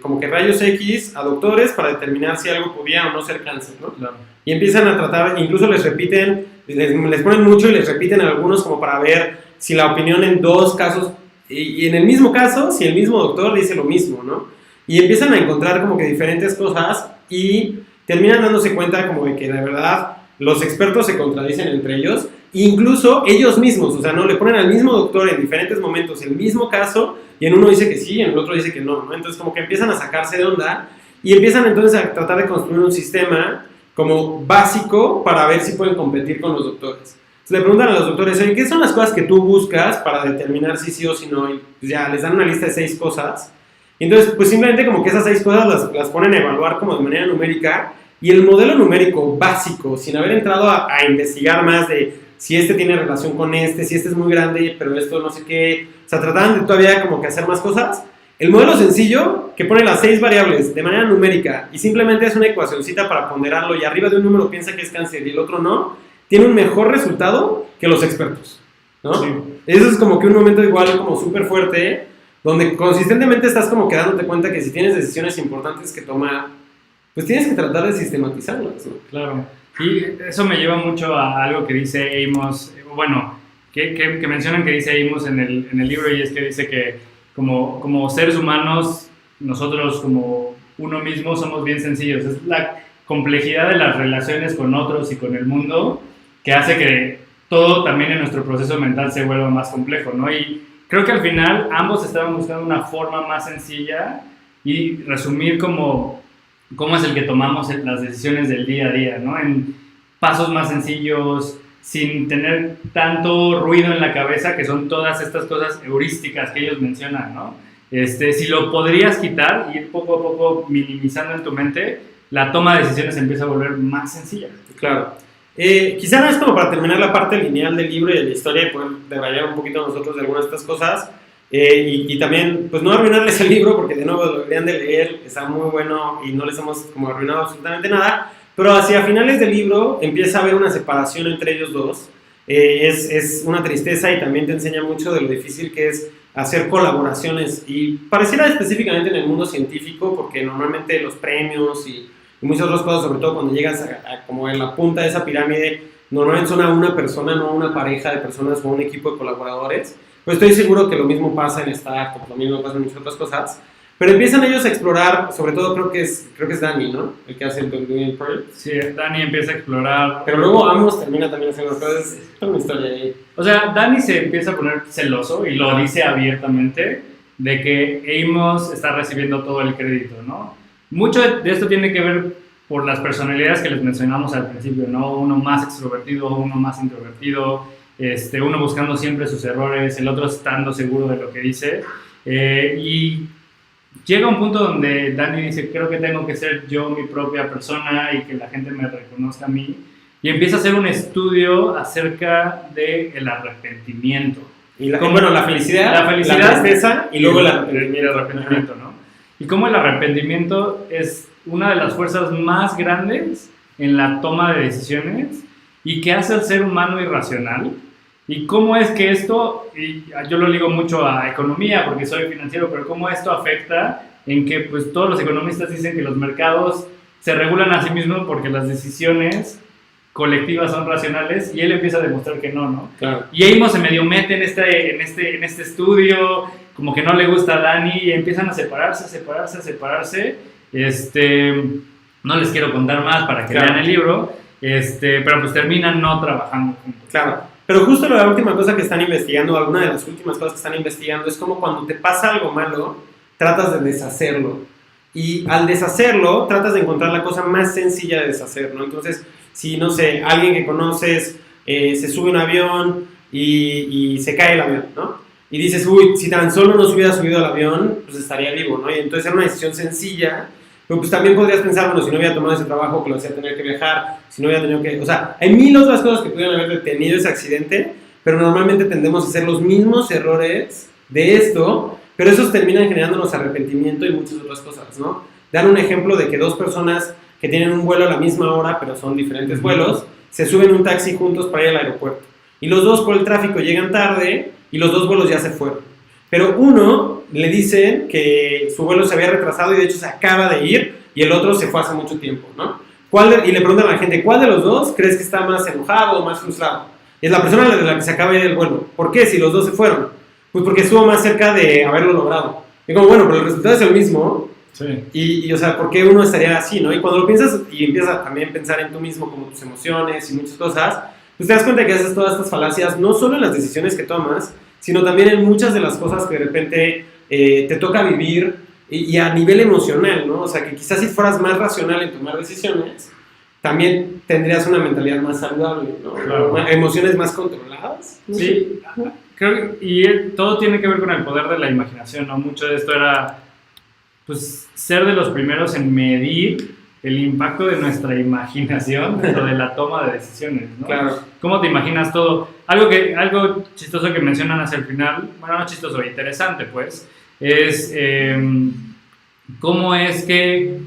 como que rayos X a doctores para determinar si algo podía o no ser cáncer, ¿no? Claro. Y empiezan a tratar, incluso les repiten, les ponen mucho y les repiten a algunos como para ver si la opinión en dos casos, y en el mismo caso, si el mismo doctor dice lo mismo, ¿no? Y empiezan a encontrar como que diferentes cosas y terminan dándose cuenta como de que la verdad los expertos se contradicen entre ellos, incluso ellos mismos, o sea, no le ponen al mismo doctor en diferentes momentos el mismo caso y en uno dice que sí y en el otro dice que no, ¿no? Entonces como que empiezan a sacarse de onda y empiezan entonces a tratar de construir un sistema como básico para ver si pueden competir con los doctores. Entonces le preguntan a los doctores, oye, ¿qué son las cosas que tú buscas para determinar si sí o si no? Y pues ya les dan una lista de 6 cosas. Y entonces, pues simplemente como que esas 6 cosas las ponen a evaluar como de manera numérica y el modelo numérico básico, sin haber entrado a investigar más de si este tiene relación con este, si este es muy grande, pero esto no sé qué, o sea, trataban de todavía como que hacer más cosas. El modelo sencillo, que pone las 6 variables de manera numérica y simplemente es una ecuacioncita para ponderarlo y arriba de un número piensa que es cáncer y el otro no, tiene un mejor resultado que los expertos, ¿no? Sí. Eso es como que un momento igual como súper fuerte, donde consistentemente estás como que dándote cuenta que si tienes decisiones importantes que tomar, pues tienes que tratar de sistematizarlas, ¿no? Claro. Y eso me lleva mucho a algo que dice Amos, bueno, que mencionan que dice Amos en el libro, y es que dice que como seres humanos, nosotros como uno mismo somos bien sencillos. Es la complejidad de las relaciones con otros y con el mundo que hace que todo también en nuestro proceso mental se vuelva más complejo, ¿no? Y creo que al final ambos estaban buscando una forma más sencilla y resumir cómo es el que tomamos las decisiones del día a día, ¿no? En pasos más sencillos, sin tener tanto ruido en la cabeza, que son todas estas cosas heurísticas que ellos mencionan, ¿no? Si lo podrías quitar, ir poco a poco minimizando en tu mente, la toma de decisiones empieza a volver más sencilla. Claro. Quizá no es como para terminar la parte lineal del libro y de la historia y poder debrayar un poquito nosotros de algunas de estas cosas. Y también, pues no arruinarles el libro, porque de nuevo lo deberían de leer, está muy bueno y no les hemos como arruinado absolutamente nada, pero hacia finales del libro empieza a haber una separación entre ellos dos, es una tristeza y también te enseña mucho de lo difícil que es hacer colaboraciones y pareciera específicamente en el mundo científico, porque normalmente los premios y muchas otras cosas, sobre todo cuando llegas a como en la punta de esa pirámide, normalmente son a una persona, no a una pareja de personas o a un equipo de colaboradores. Pues estoy seguro que lo mismo pasa en Startup, lo mismo pasa en muchas otras cosas. Pero empiezan ellos a explorar, sobre todo creo que es Danny, ¿no? El que hace el Doing Project. Sí, Danny empieza a explorar. Pero luego Amos termina también haciendo cosas. Es toda una historia ahí. O sea, Danny se empieza a poner celoso y lo dice abiertamente de que Amos está recibiendo todo el crédito, ¿no? Mucho de esto tiene que ver por las personalidades que les mencionamos al principio, ¿no? Uno más extrovertido, uno más introvertido, uno buscando siempre sus errores, el otro estando seguro de lo que dice. Y llega un punto donde Dani dice, creo que tengo que ser yo mi propia persona y que la gente me reconozca a mí. Y empieza a hacer un estudio acerca del arrepentimiento. La felicidad, la tristeza y luego el arrepentimiento, ¿no? Y cómo el arrepentimiento es una de las fuerzas más grandes en la toma de decisiones y que hace al ser humano irracional. Y cómo es que esto, y yo lo ligo mucho a economía porque soy financiero, pero cómo esto afecta en que pues, todos los economistas dicen que los mercados se regulan a sí mismos porque las decisiones colectivas son racionales y él empieza a demostrar que no. Claro. Y Amos se medio mete en este estudio, como que no le gusta a Dani y empiezan a separarse. No les quiero contar más para que lean el libro, pero pues terminan no trabajando juntos. Claro, pero justo la última cosa que están investigando, alguna de las últimas cosas que están investigando es como cuando te pasa algo malo, tratas de deshacerlo. Y al deshacerlo, tratas de encontrar la cosa más sencilla de deshacer, ¿no? Entonces, si, no sé, alguien que conoces se sube a un avión y se cae el avión, ¿no? Y dices, uy, si tan solo no se hubiera subido al avión, pues estaría vivo, ¿no? Y entonces era una decisión sencilla, pero pues también podrías pensar, bueno, si no hubiera tomado ese trabajo que lo hacía tener que viajar, si no hubiera tenido que... O sea, hay mil otras cosas que pudieran haber detenido ese accidente, pero normalmente tendemos a hacer los mismos errores de esto, pero esos terminan generándonos arrepentimiento y muchas otras cosas, ¿no? Dan un ejemplo de que dos personas que tienen un vuelo a la misma hora, pero son diferentes vuelos, se suben en un taxi juntos para ir al aeropuerto. Y los dos por el tráfico llegan tarde y los dos vuelos ya se fueron. Pero uno le dicen que su vuelo se había retrasado y de hecho se acaba de ir y el otro se fue hace mucho tiempo, ¿no? Y le preguntan a la gente, ¿cuál de los dos crees que está más enojado o más frustrado? Y es la persona de la que se acaba de ir el vuelo. ¿Por qué? Si los dos se fueron. Pues porque estuvo más cerca de haberlo logrado. Y como, bueno, pero el resultado es el mismo. Sí. Y o sea, ¿por qué uno estaría así, no? Y cuando lo piensas y empiezas también a pensar en tú mismo, como tus emociones y muchas cosas, pues te das cuenta que haces todas estas falacias, no solo en las decisiones que tomas, sino también en muchas de las cosas que de repente te toca vivir y a nivel emocional, ¿no? O sea, que quizás si fueras más racional en tomar decisiones, también tendrías una mentalidad más saludable, ¿no? Claro. Emociones más controladas. Sí, creo que todo tiene que ver con el poder de la imaginación, ¿no? Mucho de esto era, pues, ser de los primeros en medir el impacto de nuestra imaginación dentro de la toma de decisiones, ¿no? Claro. ¿Cómo te imaginas todo? Algo chistoso que mencionan hacia el final, bueno, no chistoso, interesante, pues, es cómo es que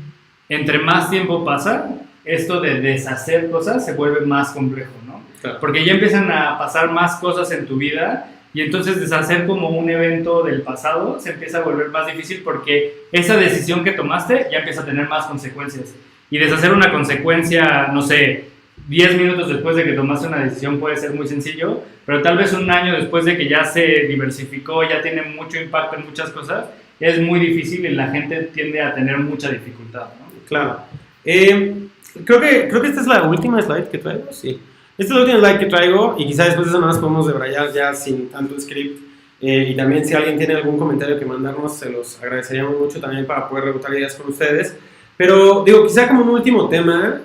entre más tiempo pasa, esto de deshacer cosas se vuelve más complejo, ¿no? Claro. Porque ya empiezan a pasar más cosas en tu vida y entonces deshacer como un evento del pasado se empieza a volver más difícil porque esa decisión que tomaste ya empieza a tener más consecuencias. Y deshacer una consecuencia, no sé, 10 minutos después de que tomaste una decisión puede ser muy sencillo, pero tal vez un año después de que ya se diversificó, ya tiene mucho impacto en muchas cosas, es muy difícil y la gente tiende a tener mucha dificultad, ¿no? Claro. Creo que esta es la última slide que traigo, sí. Esta es la última slide que traigo y quizá después de eso nada más podemos debrayar ya sin tanto script. Y también si alguien tiene algún comentario que mandarnos, se los agradeceríamos mucho también para poder rebotar ideas con ustedes. Pero digo, quizá como un último tema,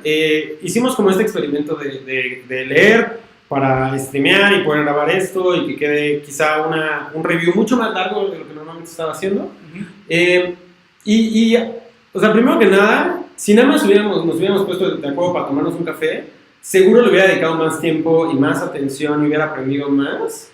hicimos como este experimento de leer para streamear y poder grabar esto y que quede quizá un review mucho más largo de lo que normalmente estaba haciendo. O sea, primero que nada, si nada más nos hubiéramos puesto de acuerdo para tomarnos un café, seguro le hubiera dedicado más tiempo y más atención y hubiera aprendido más.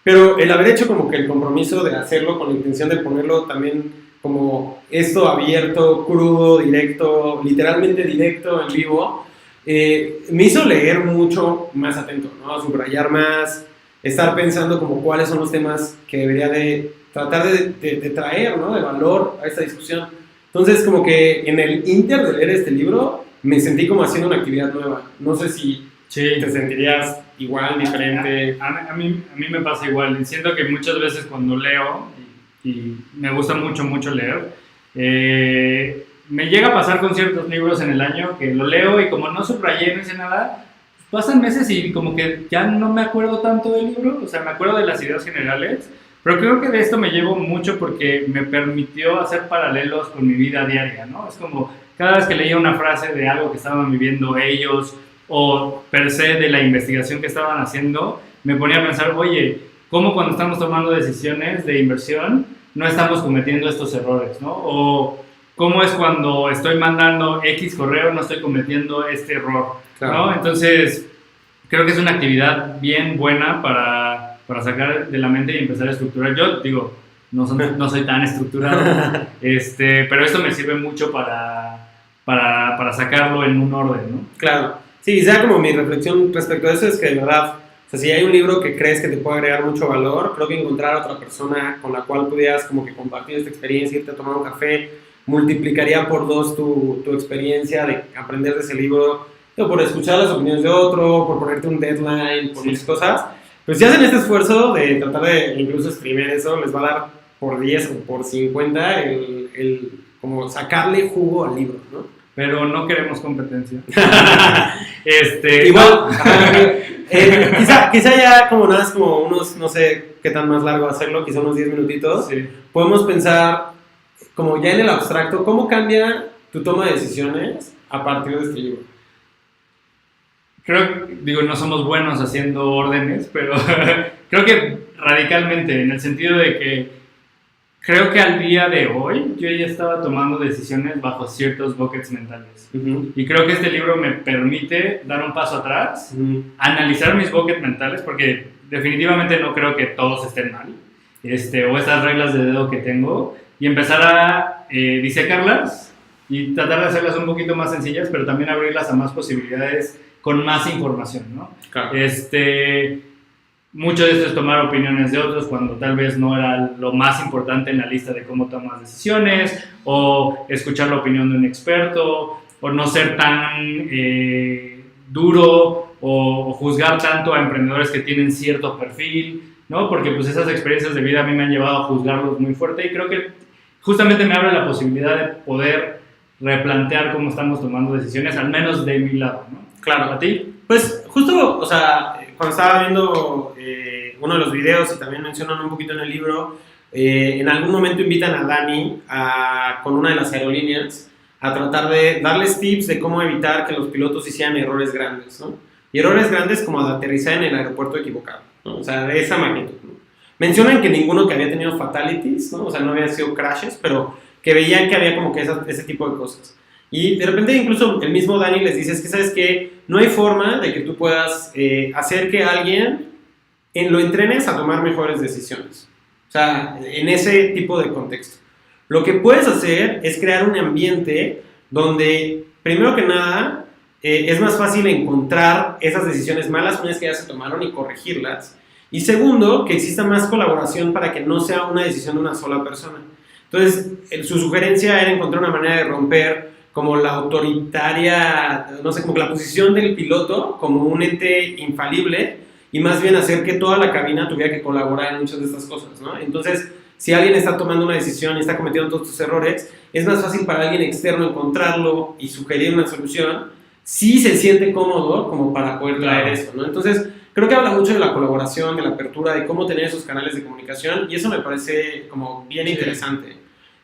Pero el haber hecho como que el compromiso de hacerlo con la intención de ponerlo también como esto abierto, crudo, directo, literalmente directo, en vivo, me hizo leer mucho más atento, ¿no? Subrayar más, estar pensando como cuáles son los temas que debería de tratar de traer, ¿no? De valor a esta discusión. Entonces, como que en el inter de leer este libro, me sentí como haciendo una actividad nueva. No sé si te sentirías igual, diferente. A mí me pasa igual. Siento que muchas veces cuando leo, y me gusta mucho leer, me llega a pasar con ciertos libros en el año que lo leo y como no subrayé, no hice nada, pasan meses y como que ya no me acuerdo tanto del libro. O sea, me acuerdo de las ideas generales, pero creo que de esto me llevo mucho porque me permitió hacer paralelos con mi vida diaria, ¿no? Es como, cada vez que leía una frase de algo que estaban viviendo ellos o per se de la investigación que estaban haciendo, me ponía a pensar, oye, ¿cómo cuando estamos tomando decisiones de inversión no estamos cometiendo estos errores, ¿no? O cómo es cuando estoy mandando X correo no estoy cometiendo este error, claro, ¿no? Entonces, creo que es una actividad bien buena para sacar de la mente y empezar a estructurar. Yo digo, no soy tan estructurado, pero esto me sirve mucho para sacarlo en un orden, ¿no? Claro. Sí, ya como mi reflexión respecto a eso es que de verdad, o sea, si hay un libro que crees que te puede agregar mucho valor, creo que encontrar a otra persona con la cual pudieras como que compartir esta experiencia, irte a tomar un café, multiplicaría por 2 tu experiencia de aprender de ese libro, o por escuchar las opiniones de otro, por ponerte un deadline, por muchas cosas. Pues si hacen este esfuerzo de tratar de incluso escribir eso, les va a dar por 10 o por 50 el como sacarle jugo al libro, ¿no? Pero no queremos competencia. Igual, quizá ya como nada es como unos, no sé qué tan más largo hacerlo, quizá unos 10 minutitos. Sí. Podemos pensar como ya en el abstracto, ¿cómo cambia tu toma de decisiones a partir de este libro? Digo, no somos buenos haciendo órdenes, pero creo que radicalmente, en el sentido de que creo que al día de hoy yo ya estaba tomando decisiones bajo ciertos buckets mentales. Uh-huh. Y creo que este libro me permite dar un paso atrás, uh-huh, analizar mis buckets mentales, porque definitivamente no creo que todos estén mal, o estas reglas de dedo que tengo, y empezar a disecarlas y tratar de hacerlas un poquito más sencillas, pero también abrirlas a más posibilidades con más información, ¿no? Claro. Mucho de esto es tomar opiniones de otros cuando tal vez no era lo más importante en la lista de cómo tomas decisiones, o escuchar la opinión de un experto, o no ser tan duro o juzgar tanto a emprendedores que tienen cierto perfil, ¿no? Porque pues esas experiencias de vida a mí me han llevado a juzgarlos muy fuerte y creo que justamente me abre la posibilidad de poder replantear cómo estamos tomando decisiones, al menos de mi lado, ¿no? Claro. ¿A ti? Pues justo, o sea, cuando estaba viendo uno de los videos y también mencionan un poquito en el libro, en algún momento invitan a Dani con una de las aerolíneas a tratar de darles tips de cómo evitar que los pilotos hicieran errores grandes, ¿no? Y errores grandes como de aterrizar en el aeropuerto equivocado, ¿no? O sea, de esa magnitud, ¿no? Mencionan que ninguno que había tenido fatalities, ¿no? O sea, no habían sido crashes, pero que veían que había como que ese tipo de cosas. Y de repente incluso el mismo Dani les dice, es que sabes que no hay forma de que tú puedas hacer que alguien lo entrenes a tomar mejores decisiones. O sea, en ese tipo de contexto. Lo que puedes hacer es crear un ambiente donde, primero que nada, es más fácil encontrar esas decisiones malas una vez que ya se tomaron y corregirlas. Y segundo, que exista más colaboración para que no sea una decisión de una sola persona. Entonces, su sugerencia era encontrar una manera de romper como la autoritaria, no sé, como la posición del piloto como un ente infalible y más bien hacer que toda la cabina tuviera que colaborar en muchas de estas cosas, ¿no? Entonces, si alguien está tomando una decisión y está cometiendo todos estos errores, es más fácil para alguien externo encontrarlo y sugerir una solución si se siente cómodo como para poder traer eso, ¿no? Entonces, creo que habla mucho de la colaboración, de la apertura, de cómo tener esos canales de comunicación y eso me parece como bien interesante.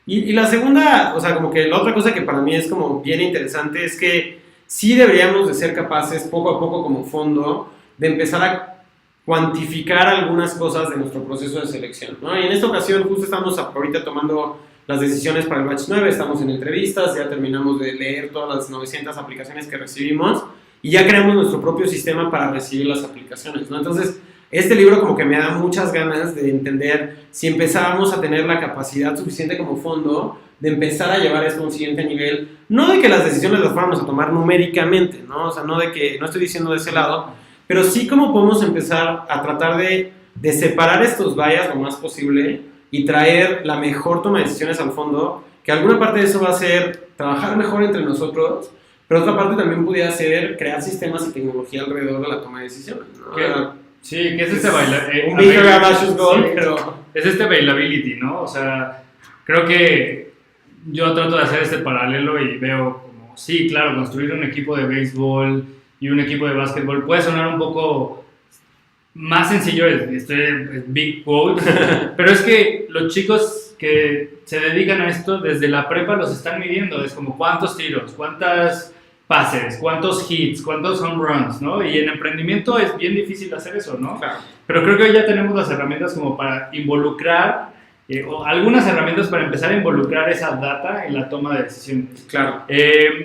Y la segunda, o sea, como que la otra cosa que para mí es como bien interesante es que sí deberíamos de ser capaces poco a poco como fondo de empezar a cuantificar algunas cosas de nuestro proceso de selección, ¿no? Y en esta ocasión justo estamos ahorita tomando las decisiones para el batch 9, estamos en entrevistas, ya terminamos de leer todas las 900 aplicaciones que recibimos y ya creamos nuestro propio sistema para recibir las aplicaciones, ¿no? Entonces, este libro como que me da muchas ganas de entender si empezábamos a tener la capacidad suficiente como fondo de empezar a llevar esto a un siguiente nivel, no de que las decisiones las fuéramos a tomar numéricamente, ¿no? O sea, no estoy diciendo de ese lado, pero sí cómo podemos empezar a tratar de separar estos bias lo más posible y traer la mejor toma de decisiones al fondo, que alguna parte de eso va a ser trabajar mejor entre nosotros, pero otra parte también pudiera ser crear sistemas y tecnología alrededor de la toma de decisiones, ¿no? Sí, que es este un bigger ambitious goal, pero es este availability, ¿no? O sea, creo que yo trato de hacer este paralelo y veo como, sí, claro, construir un equipo de béisbol y un equipo de básquetbol puede sonar un poco, más sencillo es big quote, pero es que los chicos que se dedican a esto desde la prepa los están midiendo, es como cuántos tiros, cuántas pases, cuántos hits, cuántos home runs, ¿no? Y en emprendimiento es bien difícil hacer eso, ¿no? Claro. Pero creo que hoy ya tenemos las herramientas como para involucrar, o algunas herramientas para empezar a involucrar esa data en la toma de decisiones. Claro.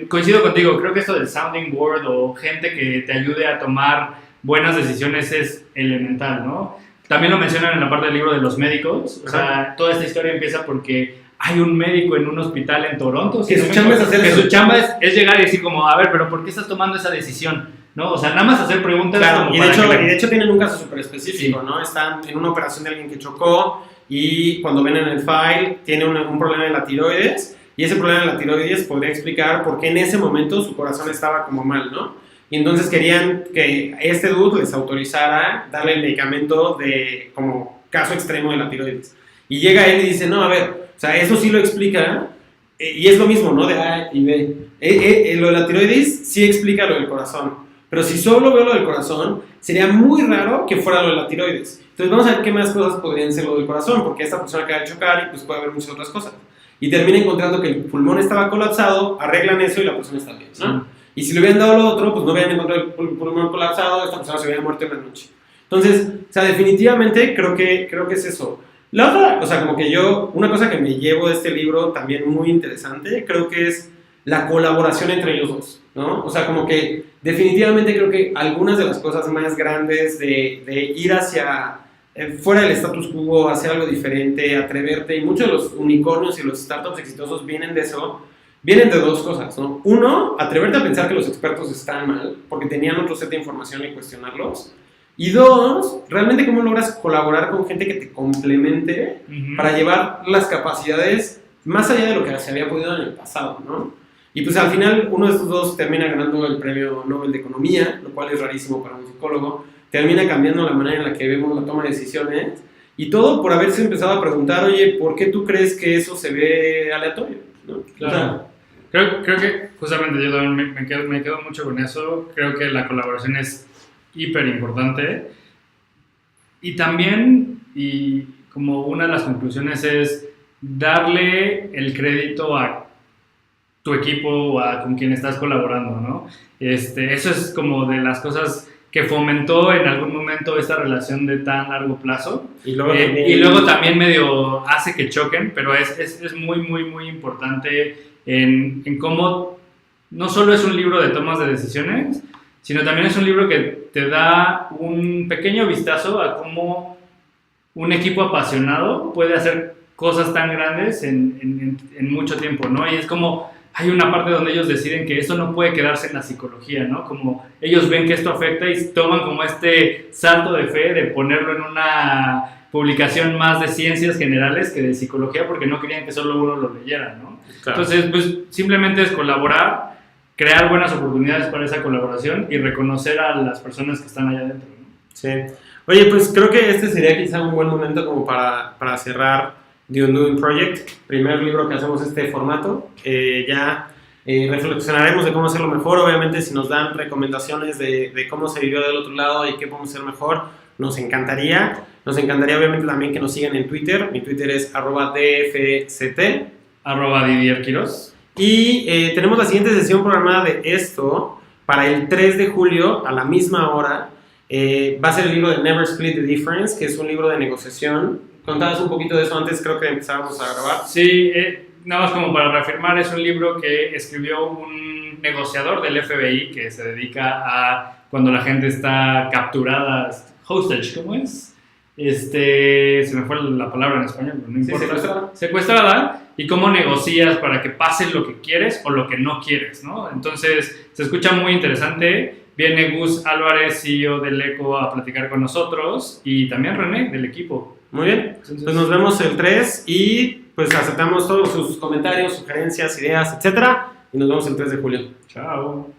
Coincido contigo, creo que esto del sounding board o gente que te ayude a tomar buenas decisiones es elemental, ¿no? También lo mencionan en la parte del libro de los médicos, o sea, toda esta historia empieza porque hay un médico en un hospital en Toronto que su chamba es hacer eso. Su chamba es llegar y decir como, a ver, pero ¿por qué estás tomando esa decisión? ¿No? O sea, nada más hacer preguntas. Claro, como y de hecho tienen un caso súper específico, sí. ¿no? Están en una operación de alguien que chocó y cuando ven en el file tiene un problema en la tiroides y ese problema en la tiroides podría explicar por qué en ese momento su corazón estaba como mal, ¿no? Y entonces querían que este dude les autorizara darle el medicamento de como caso extremo de la tiroides. Y llega él y dice, no, a ver, o sea, eso sí lo explica, y es lo mismo, ¿no? De A y B. Lo de la tiroides sí explica lo del corazón, pero si solo veo lo del corazón, sería muy raro que fuera lo de la tiroides. Entonces vamos a ver qué más cosas podrían ser lo del corazón, porque esta persona acaba de chocar y pues puede haber muchas otras cosas. Y termina encontrando que el pulmón estaba colapsado, arreglan eso y la persona está bien, ¿no? Y si le hubieran dado lo otro, pues no hubieran encontrado el pulmón colapsado, esta persona se hubiera muerto en la noche. Entonces, o sea, definitivamente creo que es eso. La otra, o sea, como que una cosa que me llevo de este libro también muy interesante, creo que es la colaboración entre ellos dos, ¿no? O sea, como que definitivamente creo que algunas de las cosas más grandes de ir hacia fuera del status quo, hacer algo diferente, atreverte, y muchos de los unicornios y los startups exitosos vienen de eso, vienen de dos cosas, ¿no? Uno, atreverte a pensar que los expertos están mal, porque tenían otro set de información y cuestionarlos. Y dos, realmente cómo logras colaborar con gente que te complemente para llevar las capacidades más allá de lo que se había podido en el pasado, ¿no? Y pues al final uno de estos dos termina ganando el premio Nobel de Economía, lo cual es rarísimo para un psicólogo, termina cambiando la manera en la que vemos la toma de decisiones, y todo por haberse empezado a preguntar, oye, ¿por qué tú crees que eso se ve aleatorio? ¿No? Claro. Creo que justamente yo también me quedo mucho con eso. Creo que la colaboración es hiper importante. Y también, y como una de las conclusiones es darle el crédito a tu equipo o a con quien estás colaborando, ¿no? Eso es como de las cosas que fomentó en algún momento esta relación de tan largo plazo. Y luego también medio hace que choquen, pero es muy, muy, muy importante en cómo no solo es un libro de tomas de decisiones, sino también es un libro que te da un pequeño vistazo a cómo un equipo apasionado puede hacer cosas tan grandes en mucho tiempo, ¿no? Y es como hay una parte donde ellos deciden que eso no puede quedarse en la psicología, ¿no? Como ellos ven que esto afecta y toman como este salto de fe de ponerlo en una publicación más de ciencias generales que de psicología, porque no querían que solo uno lo leyera, ¿no? Claro. Entonces, pues simplemente es colaborar, crear buenas oportunidades para esa colaboración y reconocer a las personas que están allá adentro, ¿no? Sí. Oye, pues creo que este sería quizá un buen momento como para cerrar The Undoing Project, primer libro que hacemos este formato. Reflexionaremos de cómo hacerlo mejor. Obviamente, si nos dan recomendaciones de cómo se vivió del otro lado y qué podemos hacer mejor, nos encantaría. Nos encantaría obviamente también que nos sigan en Twitter. Mi Twitter es @dfct, @DidierQuiroz. Y tenemos la siguiente sesión programada de esto para el 3 de julio a la misma hora. Va a ser el libro de Never Split the Difference, que es un libro de negociación. Contabas un poquito de eso antes, creo que empezábamos a grabar. Sí, nada más como para reafirmar, es un libro que escribió un negociador del FBI que se dedica a cuando la gente está capturada, hostage, ¿cómo es? Se me fue la palabra en español, pero no importa. Sí, secuestrada, y cómo negocias para que pase lo que quieres o lo que no quieres, ¿no? Entonces, se escucha muy interesante. Viene Gus Álvarez, CEO del ECO, a platicar con nosotros, y también René, del equipo. Muy bien, entonces, pues nos vemos el 3 y pues aceptamos todos sus comentarios, sugerencias, ideas, etcétera, y nos vemos el 3 de julio. Chao.